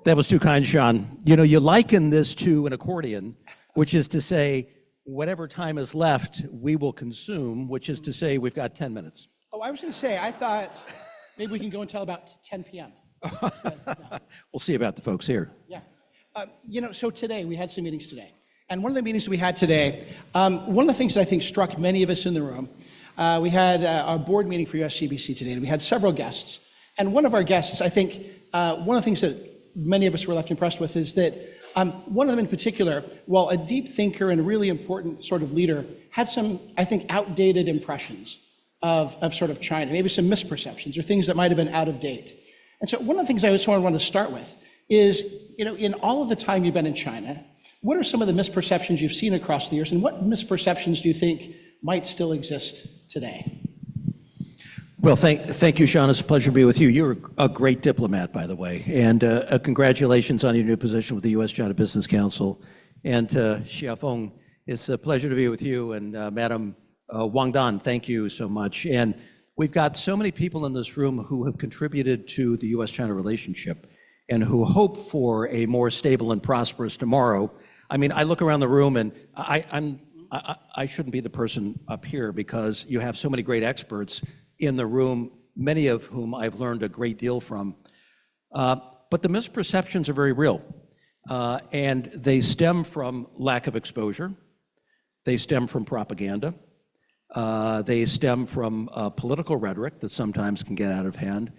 That was too kind, Sean. You liken this to an accordion, which is to say, whatever time is left, we will consume, which is to say, we've got 10 minutes. Oh, I was going to say, I thought maybe we can go until about 10 p.m. We'll see about the folks here. Yeah. So today, we had some meetings today. And one of the meetings we had today, one of the things that I think struck many of us in the room, we had our board meeting for USCBC today, and we had several guests. And one of our guests, I think, one of the things that many of us were left impressed with is that one of them in particular, while a deep thinker and a really important sort of leader, had some, I think, outdated impressions of sort of China, maybe some misperceptions or things that might have been out of date. And so one of the things I just want to start with is, in all of the time you've been in China, what are some of the misperceptions you've seen across the years, and what misperceptions do you think might still exist today? Well, thank you, Sean. It's a pleasure to be with you. You're a great diplomat, by the way, and congratulations on your new position with the U.S.-China Business Council. And Xie Feng, it's a pleasure to be with you, and Madam Wang Dan, thank you so much. And we've got so many people in this room who have contributed to the U.S.-China relationship and who hope for a more stable and prosperous tomorrow. I mean, I look around the room, and I shouldn't be the person up here because you have so many great experts in the room, many of whom I've learned a great deal from. But the misperceptions are very real, and they stem from lack of exposure. They stem from propaganda. They stem from political rhetoric that sometimes can get out of hand.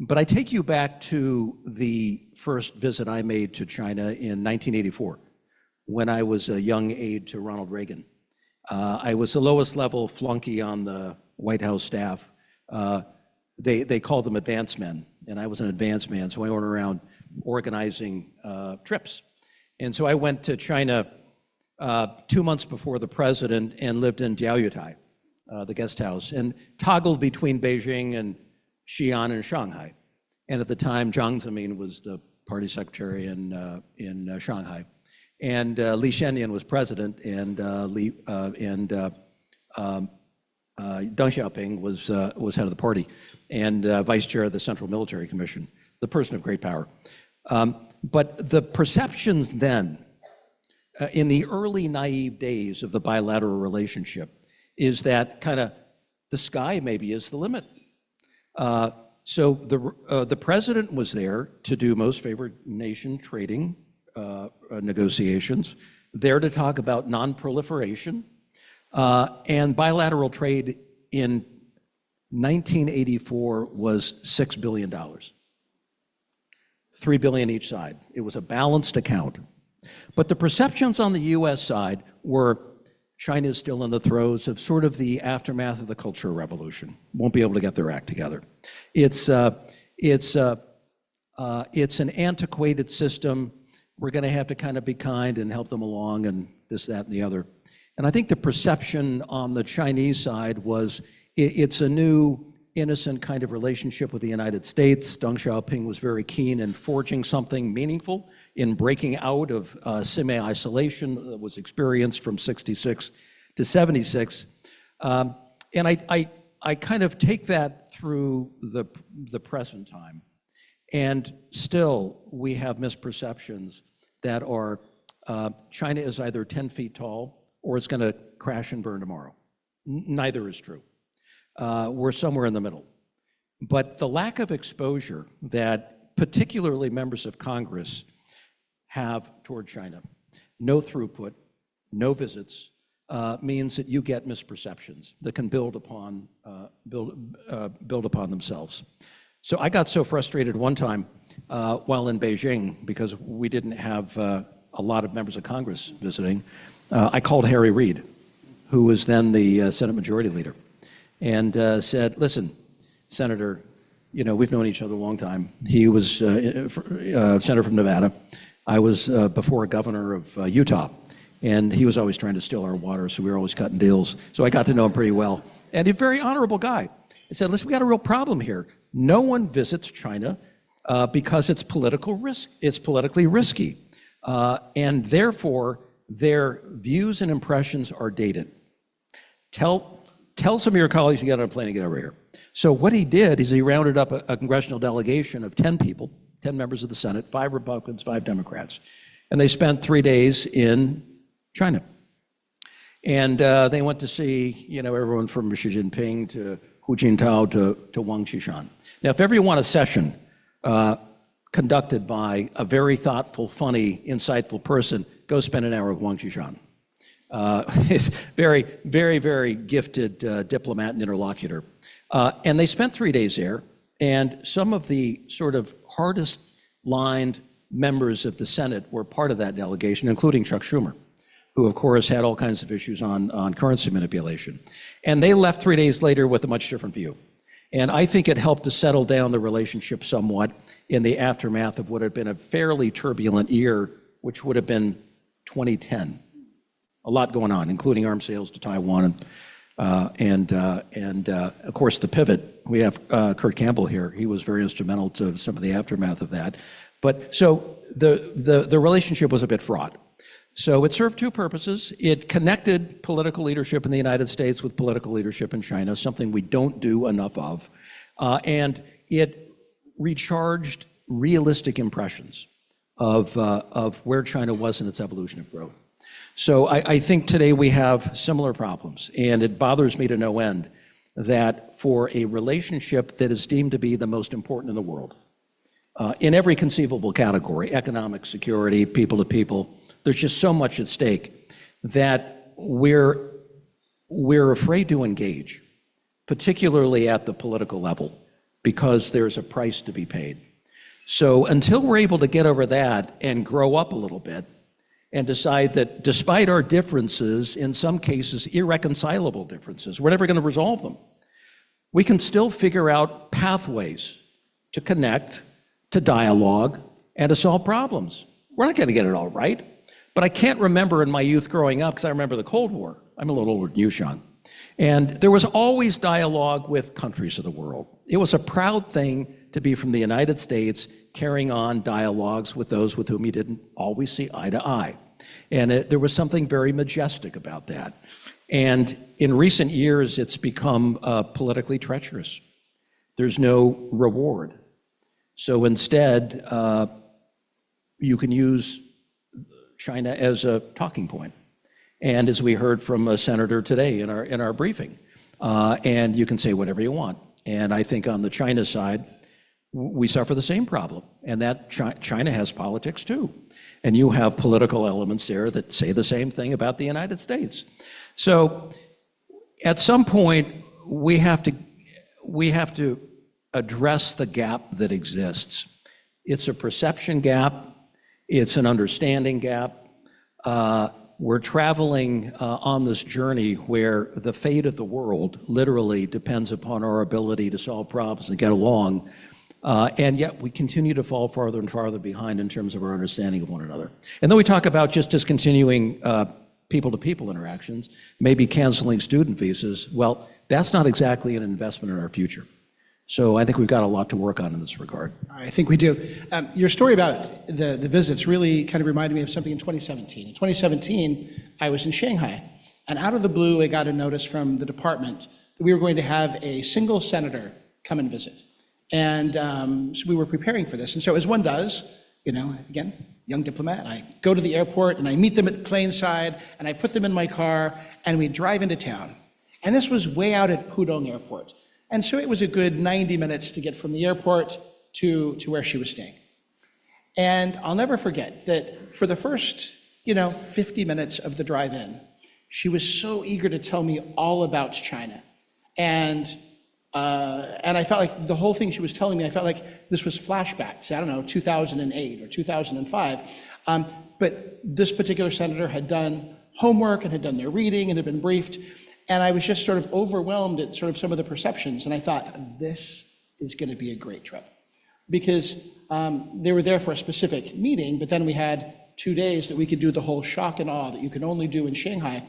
But I take you back to the first visit I made to China in 1984, when I was a young aide to Ronald Reagan. I was the lowest level flunky on the White House staff. They called them advance men, and I was an advance man, so I went around organizing trips. And so I went to China 2 months before the president and lived in Diaoyutai, the guest house, and toggled between Beijing and Xi'an and Shanghai. And at the time, Jiang Zemin was the party secretary in Shanghai. And Li Shenzhen was president, and Deng Xiaoping was head of the party and vice chair of the Central Military Commission, the person of great power. But the perceptions then, in the early naive days of the bilateral relationship, is that kind of the sky maybe is the limit. So the president was there to do most favored nation trading negotiations, there to talk about non-proliferation, and bilateral trade in 1984 was $6 billion, $3 billion each side. It was a balanced account. But the perceptions on the US side were China is still in the throes of sort of the aftermath of the Cultural Revolution. Won't be able to get their act together. It's an antiquated system. We're going to have to kind of be kind and help them along and this, that, and the other. And I think the perception on the Chinese side was it's a new, innocent kind of relationship with the United States. Deng Xiaoping was very keen in forging something meaningful, in breaking out of semi-isolation that was experienced from 66 to 76. And I kind of take that through the present time. And still, we have misperceptions that are China is either 10 feet tall or it's going to crash and burn tomorrow. Neither is true. we're somewhere in the middle. But the lack of exposure that particularly members of Congress have toward China, no throughput, no visits, means that you get misperceptions that can build upon themselves. So I got so frustrated one time while in Beijing because we didn't have a lot of members of Congress visiting. I called Harry Reid, who was then the Senate Majority Leader, and said, listen, Senator, you know, we've known each other a long time. He was Senator from Nevada. I was before a governor of Utah, and he was always trying to steal our water, so we were always cutting deals. So I got to know him pretty well. And he's a very honorable guy. He said, listen, we got a real problem here. No one visits China because it's political risk. It's politically risky. And therefore, their views and impressions are dated. Tell some of your colleagues to get on a plane and get over here. So what he did is he rounded up a congressional delegation of 10 people, 10 members of the Senate, 5 Republicans, 5 Democrats. And they spent 3 days in China. And they went to see, you know, everyone from Xi Jinping to Hu Jintao to Wang Qishan. Now, if ever you want a session conducted by a very thoughtful, funny, insightful person, go spend an hour with Wang Qishan. He's very, very, very gifted diplomat and interlocutor. And they spent 3 days there, and some of the sort of hardest lined members of the Senate were part of that delegation, including Chuck Schumer, who of course had all kinds of issues on currency manipulation. And they left 3 days later with a much different view. And I think it helped to settle down the relationship somewhat in the aftermath of what had been a fairly turbulent year, which would have been 2010. A lot going on, including arms sales to Taiwan and of course the pivot. We have Kurt Campbell here. He was very instrumental to some of the aftermath of that. But so the relationship was a bit fraught. So it served 2 purposes. It connected political leadership in the United States with political leadership in China, something we don't do enough of. And it recharged realistic impressions of where China was in its evolution of growth. So I think today we have similar problems, and it bothers me to no end that for a relationship that is deemed to be the most important in the world, in every conceivable category, economic, security, people to people, there's just so much at stake that we're afraid to engage, particularly at the political level, because there's a price to be paid. So until we're able to get over that and grow up a little bit and decide that despite our differences, in some cases irreconcilable differences, we're never going to resolve them, we can still figure out pathways to connect, to dialogue, and to solve problems. We're not going to get it all right. But I can't remember in my youth growing up, because I remember the Cold War. I'm a little older than you, Sean. And there was always dialogue with countries of the world. It was a proud thing to be from the United States, carrying on dialogues with those with whom you didn't always see eye to eye. And there was something very majestic about that. And in recent years, it's become politically treacherous. There's no reward. So instead, you can use China as a talking point. And as we heard from a senator today in our briefing, and you can say whatever you want. And I think on the China side, we suffer the same problem, and that China has politics too. And you have political elements there that say the same thing about the United States. So at some point, we have to address the gap that exists. It's a perception gap. It's an understanding gap. We're traveling on this journey where the fate of the world literally depends upon our ability to solve problems and get along. And yet we continue to fall farther and farther behind in terms of our understanding of one another. And then we talk about just discontinuing people-to-people interactions, maybe canceling student visas. Well, that's not exactly an investment in our future. So I think we've got a lot to work on in this regard. I think we do. Your story about the visits really kind of reminded me of something in 2017. In 2017, I was in Shanghai, and out of the blue, I got a notice from the department that we were going to have a single senator come and visit. And so we were preparing for this. And so as one does, you know, again, young diplomat, I go to the airport and I meet them at plane side and I put them in my car and we drive into town. And this was way out at Pudong Airport. And so it was a good 90 minutes to get from the airport to where she was staying. And I'll never forget that for the first, 50 minutes of the drive in, she was so eager to tell me all about China. And I felt like the whole thing she was telling me, I felt like this was flashbacks, 2008 or 2005. But this particular senator had done homework and had done their reading and had been briefed. And I was just sort of overwhelmed at sort of some of the perceptions. And I thought, this is going to be a great trip. Because they were there for a specific meeting, but then we had 2 days that we could do the whole shock and awe that you can only do in Shanghai.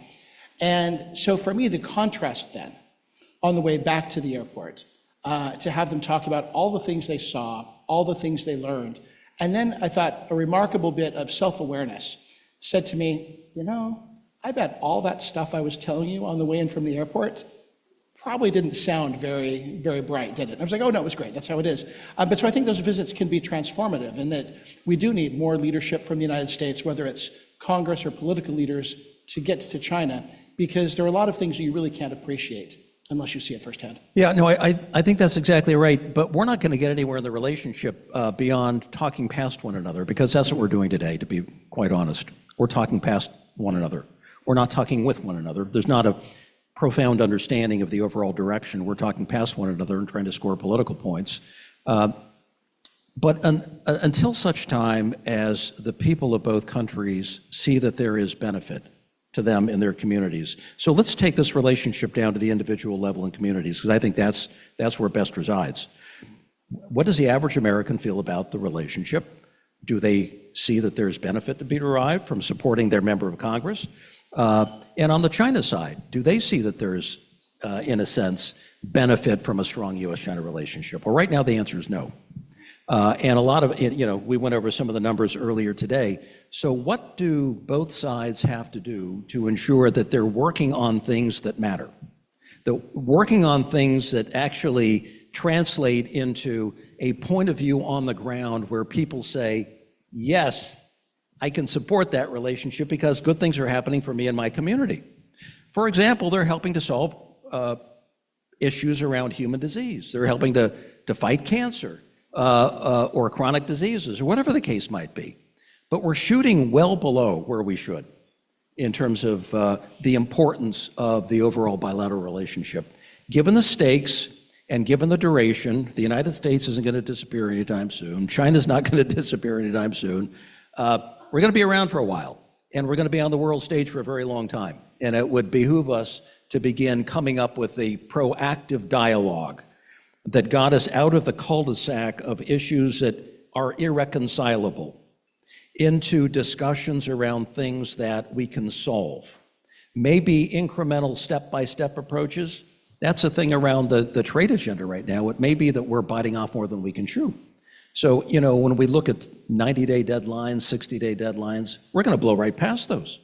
And so for me, the contrast then, on the way back to the airport, to have them talk about all the things they saw, all the things they learned. And then I thought a remarkable bit of self-awareness said to me, I bet all that stuff I was telling you on the way in from the airport probably didn't sound very, very bright, did it? And I was like, oh, no, it was great. That's how it is. But so I think those visits can be transformative in that we do need more leadership from the United States, whether it's Congress or political leaders, to get to China, because there are a lot of things that you really can't appreciate unless you see it firsthand. Yeah, no, I think that's exactly right. But we're not going to get anywhere in the relationship beyond talking past one another, because that's what we're doing today, to be quite honest. We're talking past one another. We're not talking with one another. There's not a profound understanding of the overall direction. We're talking past one another and trying to score political points. But until such time as the people of both countries see that there is benefit to them in their communities. So let's take this relationship down to the individual level in communities, because I think that's where it best resides. What does the average American feel about the relationship? Do they see that there's benefit to be derived from supporting their member of Congress? And on the China side, do they see that there's, in a sense, benefit from a strong U.S.-China relationship? Well, right now the answer is no. And a lot of, we went over some of the numbers earlier today. So what do both sides have to do to ensure that they're working on things that matter? They're working on things that actually translate into a point of view on the ground where people say, yes, I can support that relationship because good things are happening for me and my community. For example, they're helping to solve issues around human disease. They're helping to fight cancer or chronic diseases or whatever the case might be. But we're shooting well below where we should in terms of the importance of the overall bilateral relationship. Given the stakes and given the duration, the United States isn't going to disappear anytime soon. China's not going to disappear anytime soon. We're going to be around for a while, and we're going to be on the world stage for a very long time. And it would behoove us to begin coming up with a proactive dialogue that got us out of the cul-de-sac of issues that are irreconcilable into discussions around things that we can solve. Maybe incremental step-by-step approaches. That's a thing around the trade agenda right now. It may be that we're biting off more than we can chew. So, when we look at 90-day deadlines, 60-day deadlines, we're going to blow right past those.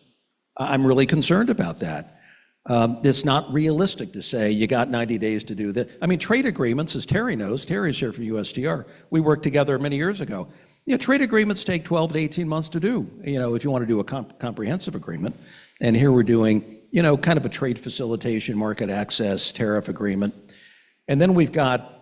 I'm really concerned about that. It's not realistic to say you got 90 days to do that. I mean, trade agreements, as Terry knows, Terry's here from USTR, we worked together many years ago. Trade agreements take 12 to 18 months to do, if you want to do a comprehensive agreement. And here we're doing, kind of a trade facilitation, market access, tariff agreement. And then we've got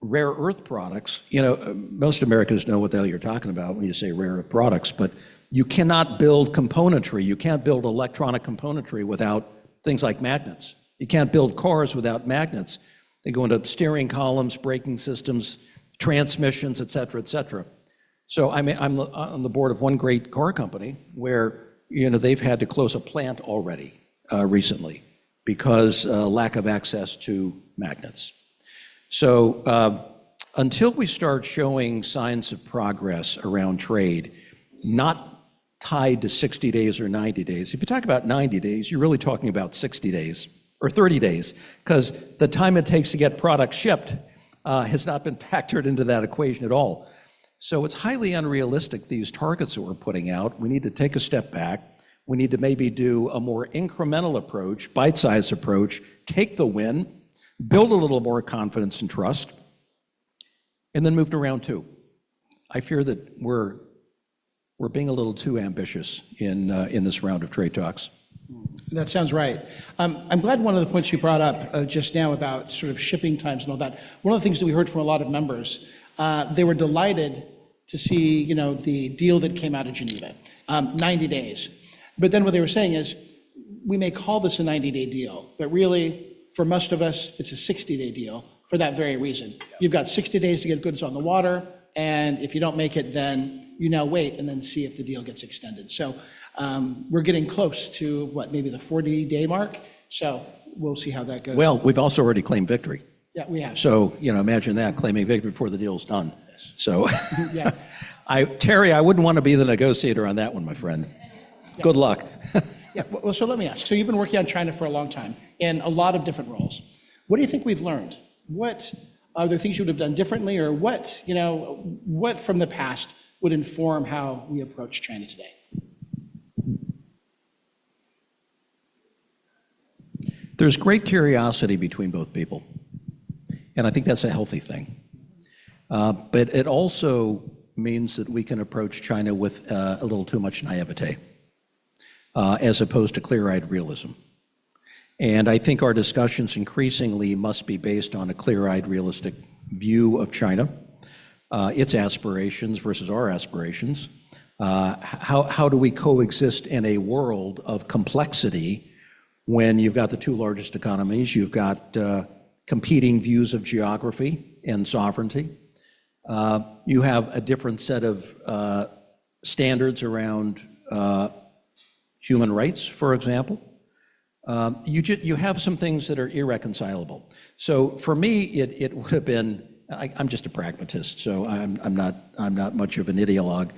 rare earth products. Most Americans know what the hell you're talking about when you say rare earth products, but you cannot build componentry. You can't build electronic componentry without things like magnets. You can't build cars without magnets. They go into steering columns, braking systems, transmissions, et cetera, et cetera. So I'm on the board of one great car company where, they've had to close a plant already recently because lack of access to magnets. So until we start showing signs of progress around trade, not tied to 60 days or 90 days. If you talk about 90 days, you're really talking about 60 days or 30 days, because the time it takes to get products shipped has not been factored into that equation at all. So it's highly unrealistic, these targets that we're putting out. We need to take a step back. We need to maybe do a more incremental approach, bite-sized approach, take the win, build a little more confidence and trust, and then move to round two. I fear that we're being a little too ambitious in this round of trade talks. That sounds right. I'm glad one of the points you brought up just now about sort of shipping times and all that. One of the things that we heard from a lot of members, they were delighted to see, you know, the deal that came out of Geneva, 90 days. But then what they were saying is, we may call this a 90-day deal, but really, for most of us, it's a 60-day deal for that very reason. You've got 60 days to get goods on the water, and if you don't make it, then you now wait and then see if the deal gets extended. So we're getting close to, what, maybe the 40-day mark? So we'll see how that goes. Well, we've also already claimed victory. Yeah, we have. So, you know, imagine that, claiming victory before the deal's done. So, Yeah. Terry, I wouldn't want to be the negotiator on that one, my friend. Good luck. Yeah, well, so let me ask. So you've been working on China for a long time in a lot of different roles. What do you think we've learned? What are there things you would have done differently, or what, you know, what from the past would inform how we approach China today? There's great curiosity between both people, and I think that's a healthy thing. But it also means that we can approach China with a little too much naivete, as opposed to clear-eyed realism. And I think our discussions increasingly must be based on a clear-eyed, realistic view of China, its aspirations versus our aspirations. How do we coexist in a world of complexity when you've got the two largest economies, you've got competing views of geography and sovereignty, you have a different set of standards around human rights, for example. You have some things that are irreconcilable. So for me, it would have been, I'm just a pragmatist, so I'm not much of an ideologue.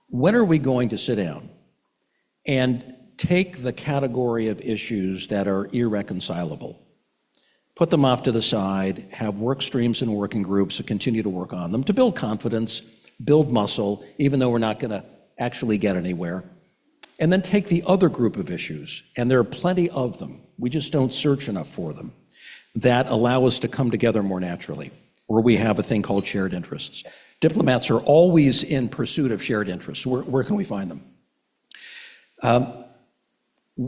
When are we going to sit down and take the category of issues that are irreconcilable, put them off to the side, have work streams and working groups that continue to work on them to build confidence, build muscle, even though we're not going to actually get anywhere, and then take the other group of issues, and there are plenty of them, we just don't search enough for them, that allow us to come together more naturally, where we have a thing called shared interests. Diplomats are always in pursuit of shared interests. Where can we find them?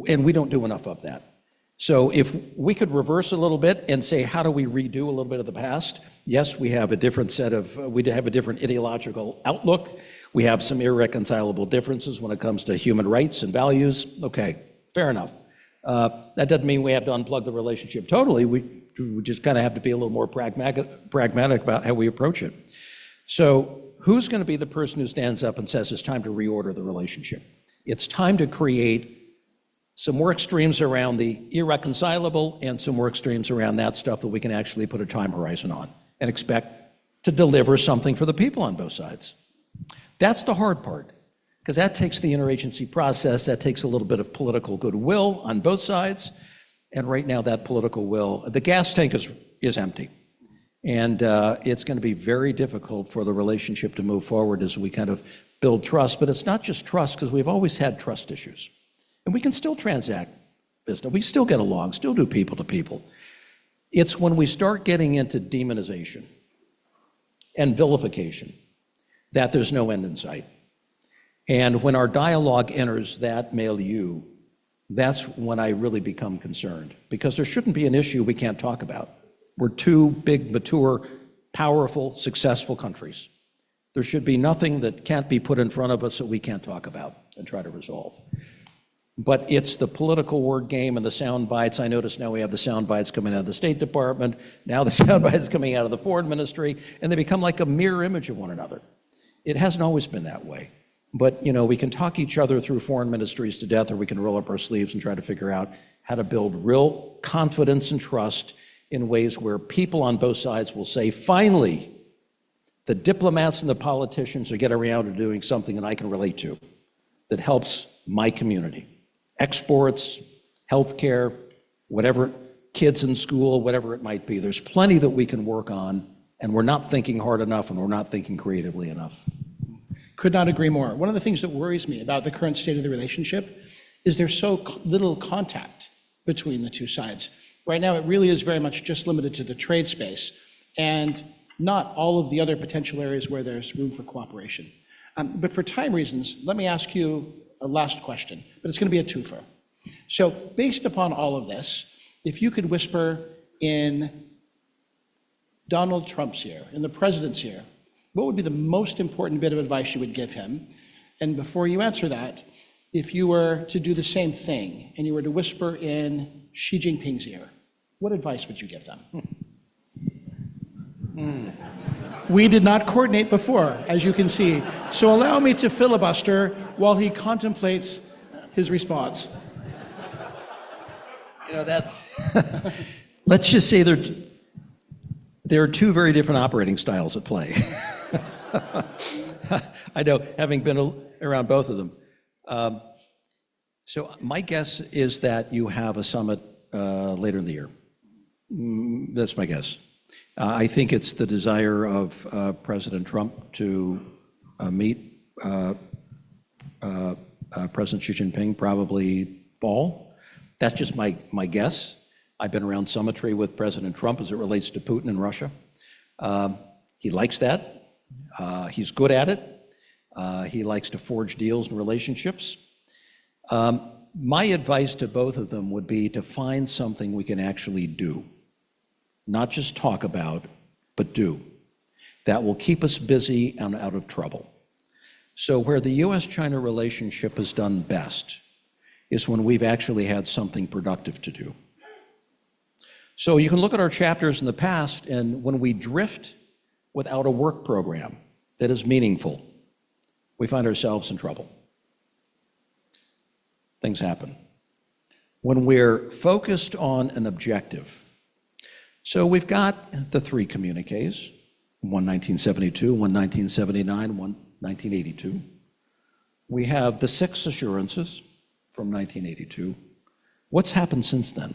And we don't do enough of that. So if we could reverse a little bit and say, how do we redo a little bit of the past? Yes, we have a different set of, we have a different ideological outlook. We have some irreconcilable differences when it comes to human rights and values. Okay, fair enough. That doesn't mean we have to unplug the relationship totally. We just kind of have to be a little more pragmatic about how we approach it. So who's going to be the person who stands up and says it's time to reorder the relationship? It's time to create some work streams around the irreconcilable and some work streams around that stuff that we can actually put a time horizon on and expect to deliver something for the people on both sides. That's the hard part, because that takes the interagency process, that takes a little bit of political goodwill on both sides, and right now that political will, the gas tank is empty. And it's going to be very difficult for the relationship to move forward as we kind of build trust, but it's not just trust, because we've always had trust issues. And we can still transact business. We still get along, still do people to people. It's when we start getting into demonization and vilification that there's no end in sight. And when our dialogue enters that milieu, that's when I really become concerned, because there shouldn't be an issue we can't talk about. We're two big, mature, powerful, successful countries. There should be nothing that can't be put in front of us that we can't talk about and try to resolve. But it's the political word game and the sound bites. I notice now we have the sound bites coming out of the State Department, now the sound bites coming out of the Foreign Ministry, and they become like a mirror image of one another. It hasn't always been that way. But, you know, we can talk each other through foreign ministries to death, or we can roll up our sleeves and try to figure out how to build real confidence and trust in ways where people on both sides will say, finally, the diplomats and the politicians are getting around to doing something that I can relate to that helps my community. Exports, healthcare, whatever, kids in school, whatever it might be. There's plenty that we can work on, and we're not thinking hard enough, and we're not thinking creatively enough. Could not agree more. One of the things that worries me about the current state of the relationship is there's so little contact between the two sides. Right now, it really is very much just limited to the trade space and not all of the other potential areas where there's room for cooperation. But for time reasons, let me ask you a last question, but it's going to be a twofer. So based upon all of this, if you could whisper in Donald Trump's ear, in the president's ear, what would be the most important bit of advice you would give him? And before you answer that, if you were to do the same thing and you were to whisper in Xi Jinping's ear, what advice would you give them? We did not coordinate before, as you can see. So allow me to filibuster while he contemplates his response. You know, that's, let's just say there are two very different operating styles at play. I know, having been around both of them. So my guess is that you have a summit later in the year. That's my guess. I think it's the desire of President Trump to meet President Xi Jinping probably fall. That's just my guess. I've been around summitry with President Trump as it relates to Putin and Russia. He likes that. He's good at it. He likes to forge deals and relationships. My advice to both of them would be to find something we can actually do. Not just talk about, but do. That will keep us busy and out of trouble. So where the US-China relationship has done best is when we've actually had something productive to do. So you can look at our chapters in the past, and when we drift without a work program that is meaningful, we find ourselves in trouble. Things happen. When we're focused on an objective, so we've got the three communiques, one 1972, one 1979, one 1982. We have the 6 assurances from 1982. What's happened since then?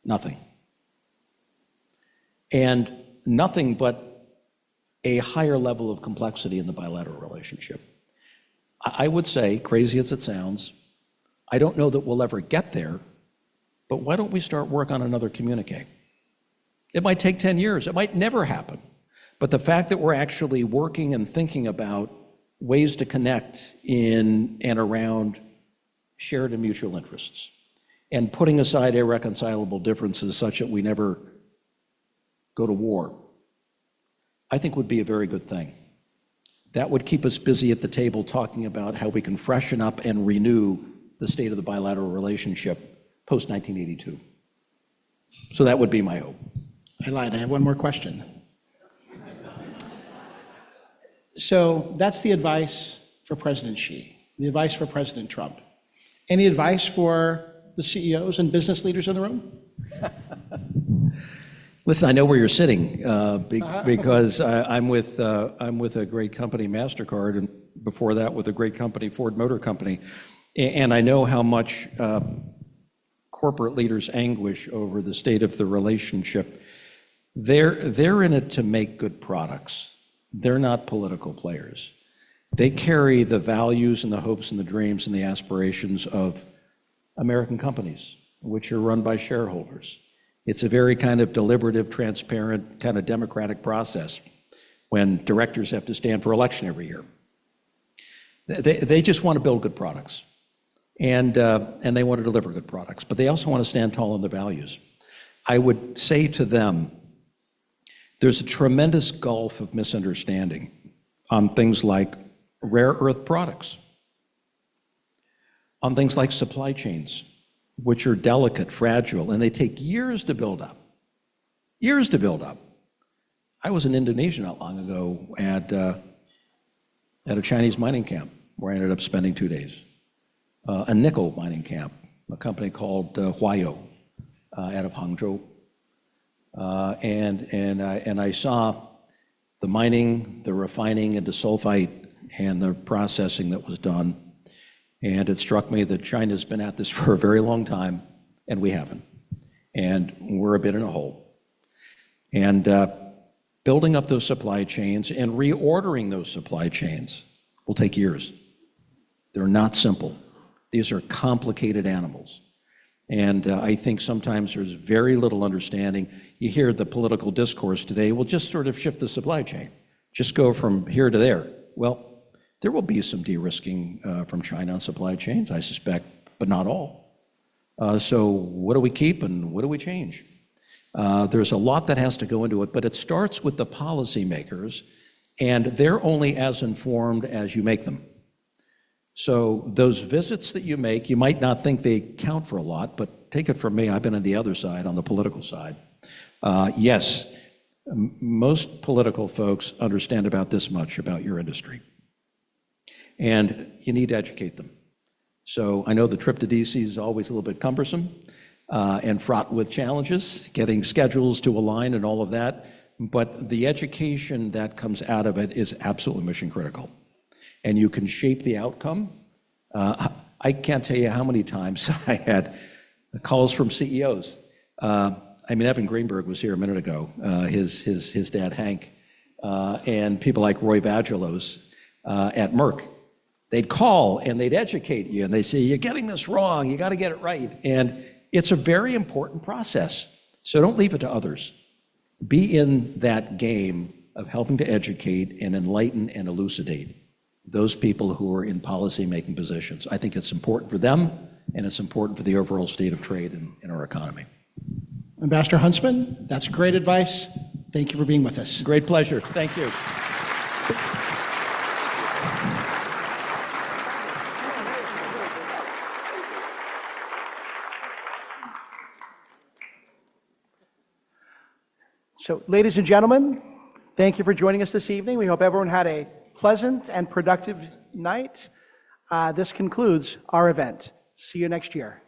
Nothing. And nothing but a higher level of complexity in the bilateral relationship. I would say, crazy as it sounds, I don't know that we'll ever get there, but why don't we start work on another communique? It might take 10 years, it might never happen. But the fact that we're actually working and thinking about ways to connect in and around shared and mutual interests, and putting aside irreconcilable differences such that we never go to war, I think would be a very good thing. That would keep us busy at the table talking about how we can freshen up and renew the state of the bilateral relationship post-1982. So that would be my hope. I lied, I have one more question. So that's the advice for President Xi, the advice for President Trump. Any advice for the CEOs and business leaders in the room? Listen, I know where you're sitting because I'm with a great company, MasterCard, and before that with a great company, Ford Motor Company. And I know how much corporate leaders anguish over the state of the relationship. They're in it to make good products. They're not political players. They carry the values and the hopes and the dreams and the aspirations of American companies, which are run by shareholders. It's a very kind of deliberative, transparent, kind of democratic process when directors have to stand for election every year. They just want to build good products, and they want to deliver good products, but they also want to stand tall on their values. I would say to them, there's a tremendous gulf of misunderstanding on things like rare earth products, on things like supply chains, which are delicate, fragile, and they take years to build up. Years to build up. I was in Indonesia not long ago at a Chinese mining camp where I ended up spending 2 days. A nickel mining camp, a company called Huayo out of Hangzhou. And I saw the mining, the refining into sulfite, and the processing that was done. And it struck me that China's been at this for a very long time, and we haven't. And we're a bit in a hole. And building up those supply chains and reordering those supply chains will take years. They're not simple. These are complicated animals. And I think sometimes there's very little understanding. You hear the political discourse today, well, just sort of shift the supply chain. Just go from here to there. Well, There will be some de-risking from China on supply chains, I suspect, but not all. So what do we keep and what do we change? There's a lot that has to go into it, but it starts with the policymakers, and they're only as informed as you make them. So those visits that you make, you might not think they count for a lot, but take it from me, I've been on the other side, on the political side. Yes, most political folks understand about this much about your industry, and you need to educate them. So I know the trip to DC is always a little bit cumbersome and fraught with challenges, getting schedules to align and all of that, but the education that comes out of it is absolutely mission critical. And you can shape the outcome. I can't tell you how many times I had calls from CEOs. Evan Greenberg was here a minute ago, his dad Hank, and people like Roy Vagelos at Merck. They'd call and they'd educate you and they say, you're getting this wrong, you gotta get it right. And it's a very important process. So don't leave it to others. Be in that game of helping to educate and enlighten and elucidate those people who are in policy-making positions. I think it's important for them, and it's important for the overall state of trade in our economy. Ambassador Huntsman, that's great advice. Thank you for being with us. Great pleasure. Thank you. So, ladies and gentlemen, thank you for joining us this evening. We hope everyone had a pleasant and productive night. This concludes our event. See you next year.